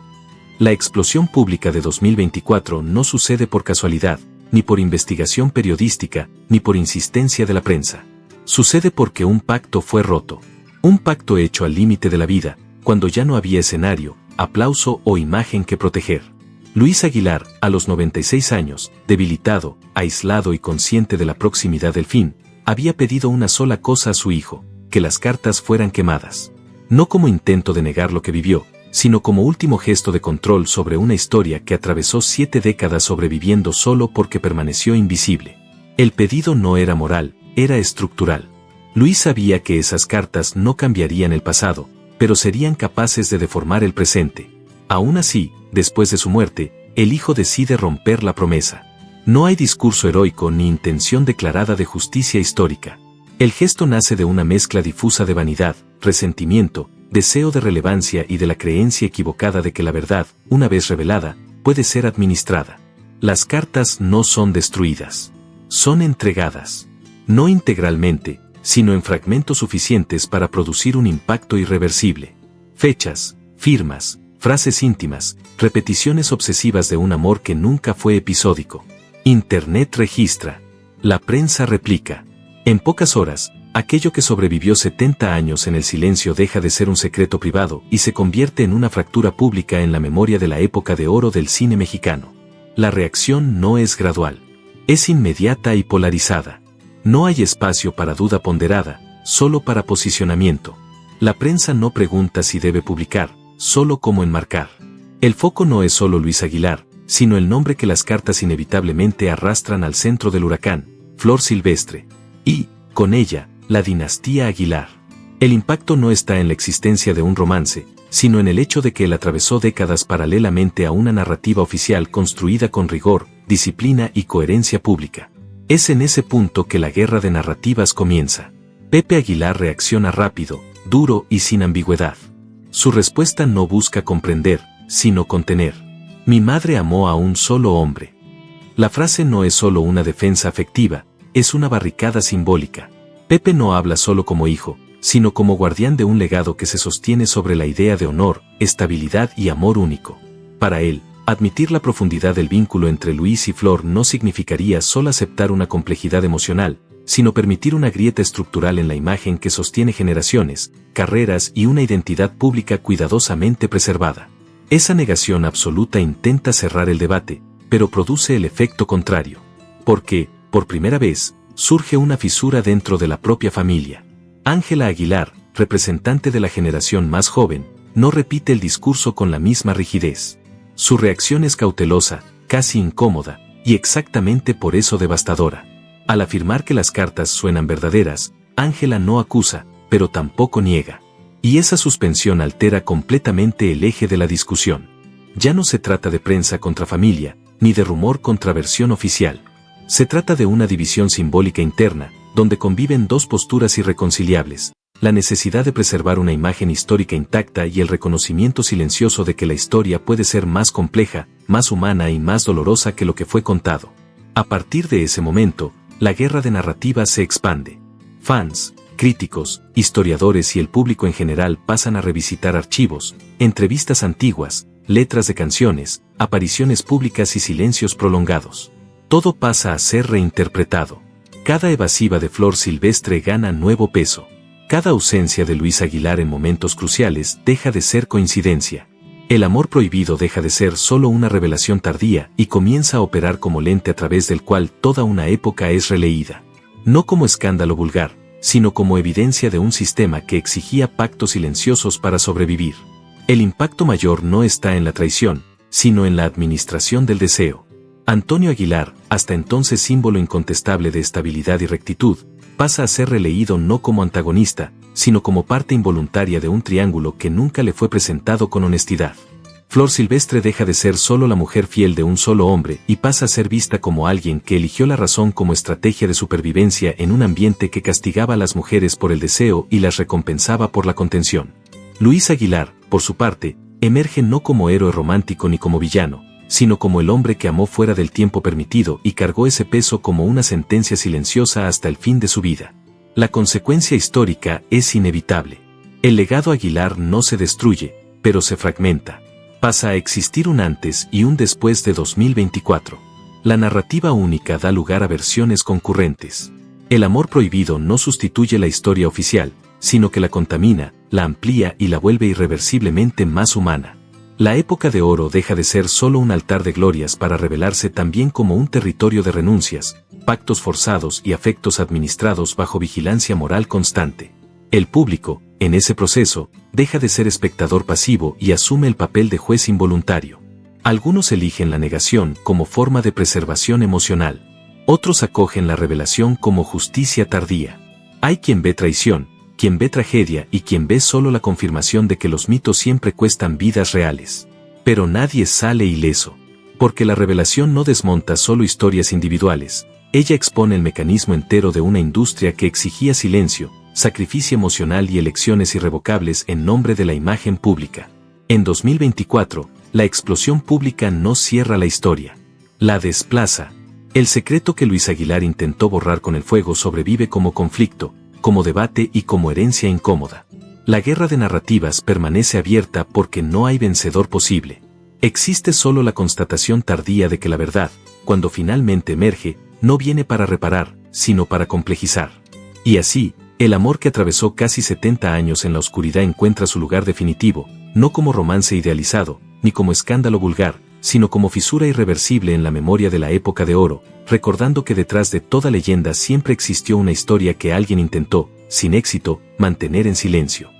La explosión pública de 2024 no sucede por casualidad, ni por investigación periodística, ni por insistencia de la prensa. Sucede porque un pacto fue roto. Un pacto hecho al límite de la vida, cuando ya no había escenario, aplauso o imagen que proteger. Luis Aguilar, a los 96 años, debilitado, aislado y consciente de la proximidad del fin, había pedido una sola cosa a su hijo, que las cartas fueran quemadas. No como intento de negar lo que vivió, sino como último gesto de control sobre una historia que atravesó 7 décadas sobreviviendo solo porque permaneció invisible. El pedido no era moral, era estructural. Luis sabía que esas cartas no cambiarían el pasado, pero serían capaces de deformar el presente. Aún así, después de su muerte, el hijo decide romper la promesa. No hay discurso heroico ni intención declarada de justicia histórica. El gesto nace de una mezcla difusa de vanidad, resentimiento, deseo de relevancia y de la creencia equivocada de que la verdad, una vez revelada, puede ser administrada. Las cartas no son destruidas. Son entregadas. No integralmente, sino en fragmentos suficientes para producir un impacto irreversible. Fechas, firmas, frases íntimas, repeticiones obsesivas de un amor que nunca fue episódico. Internet registra. La prensa replica. En pocas horas, aquello que sobrevivió 70 años en el silencio deja de ser un secreto privado y se convierte en una fractura pública en la memoria de la época de oro del cine mexicano. La reacción no es gradual. Es inmediata y polarizada. No hay espacio para duda ponderada, solo para posicionamiento. La prensa no pregunta si debe publicar, solo cómo enmarcar. El foco no es solo Luis Aguilar, sino el nombre que las cartas inevitablemente arrastran al centro del huracán, Flor Silvestre. Y, con ella, la dinastía Aguilar. El impacto no está en la existencia de un romance, sino en el hecho de que él atravesó décadas paralelamente a una narrativa oficial construida con rigor, disciplina y coherencia pública. Es en ese punto que la guerra de narrativas comienza. Pepe Aguilar reacciona rápido, duro y sin ambigüedad. Su respuesta no busca comprender, sino contener. Mi madre amó a un solo hombre. La frase no es solo una defensa afectiva, es una barricada simbólica. Pepe no habla solo como hijo, sino como guardián de un legado que se sostiene sobre la idea de honor, estabilidad y amor único. Para él, admitir la profundidad del vínculo entre Luis y Flor no significaría solo aceptar una complejidad emocional, sino permitir una grieta estructural en la imagen que sostiene generaciones, carreras y una identidad pública cuidadosamente preservada. Esa negación absoluta intenta cerrar el debate, pero produce el efecto contrario. Porque, por primera vez, surge una fisura dentro de la propia familia. Ángela Aguilar, representante de la generación más joven, no repite el discurso con la misma rigidez. Su reacción es cautelosa, casi incómoda, y exactamente por eso devastadora. Al afirmar que las cartas suenan verdaderas, Ángela no acusa, pero tampoco niega. Y esa suspensión altera completamente el eje de la discusión. Ya no se trata de prensa contra familia, ni de rumor contra versión oficial. Se trata de una división simbólica interna, donde conviven dos posturas irreconciliables, la necesidad de preservar una imagen histórica intacta y el reconocimiento silencioso de que la historia puede ser más compleja, más humana y más dolorosa que lo que fue contado. A partir de ese momento, la guerra de narrativa se expande. Fans, críticos, historiadores y el público en general pasan a revisitar archivos, entrevistas antiguas, letras de canciones, apariciones públicas y silencios prolongados. Todo pasa a ser reinterpretado. Cada evasiva de Flor Silvestre gana nuevo peso. Cada ausencia de Luis Aguilar en momentos cruciales deja de ser coincidencia. El amor prohibido deja de ser solo una revelación tardía y comienza a operar como lente a través del cual toda una época es releída. No como escándalo vulgar, sino como evidencia de un sistema que exigía pactos silenciosos para sobrevivir. El impacto mayor no está en la traición, sino en la administración del deseo. Antonio Aguilar, hasta entonces símbolo incontestable de estabilidad y rectitud, pasa a ser releído no como antagonista, sino como parte involuntaria de un triángulo que nunca le fue presentado con honestidad. Flor Silvestre deja de ser solo la mujer fiel de un solo hombre y pasa a ser vista como alguien que eligió la razón como estrategia de supervivencia en un ambiente que castigaba a las mujeres por el deseo y las recompensaba por la contención. Luis Aguilar, por su parte, emerge no como héroe romántico ni como villano, sino como el hombre que amó fuera del tiempo permitido y cargó ese peso como una sentencia silenciosa hasta el fin de su vida. La consecuencia histórica es inevitable. El legado Aguilar no se destruye, pero se fragmenta. Pasa a existir un antes y un después de 2024. La narrativa única da lugar a versiones concurrentes. El amor prohibido no sustituye la historia oficial, sino que la contamina, la amplía y la vuelve irreversiblemente más humana. La época de oro deja de ser solo un altar de glorias para revelarse también como un territorio de renuncias, pactos forzados y afectos administrados bajo vigilancia moral constante. El público, en ese proceso, deja de ser espectador pasivo y asume el papel de juez involuntario. Algunos eligen la negación como forma de preservación emocional. Otros acogen la revelación como justicia tardía. Hay quien ve traición, quien ve tragedia y quien ve solo la confirmación de que los mitos siempre cuestan vidas reales. Pero nadie sale ileso. Porque la revelación no desmonta solo historias individuales, ella expone el mecanismo entero de una industria que exigía silencio, sacrificio emocional y elecciones irrevocables en nombre de la imagen pública. En 2024, la explosión pública no cierra la historia. La desplaza. El secreto que Luis Aguilar intentó borrar con el fuego sobrevive como conflicto, como debate y como herencia incómoda. La guerra de narrativas permanece abierta porque no hay vencedor posible. Existe solo la constatación tardía de que la verdad, cuando finalmente emerge, no viene para reparar, sino para complejizar. Y así, el amor que atravesó casi 70 años en la oscuridad encuentra su lugar definitivo, no como romance idealizado, ni como escándalo vulgar, sino como fisura irreversible en la memoria de la época de oro, recordando que detrás de toda leyenda siempre existió una historia que alguien intentó, sin éxito, mantener en silencio.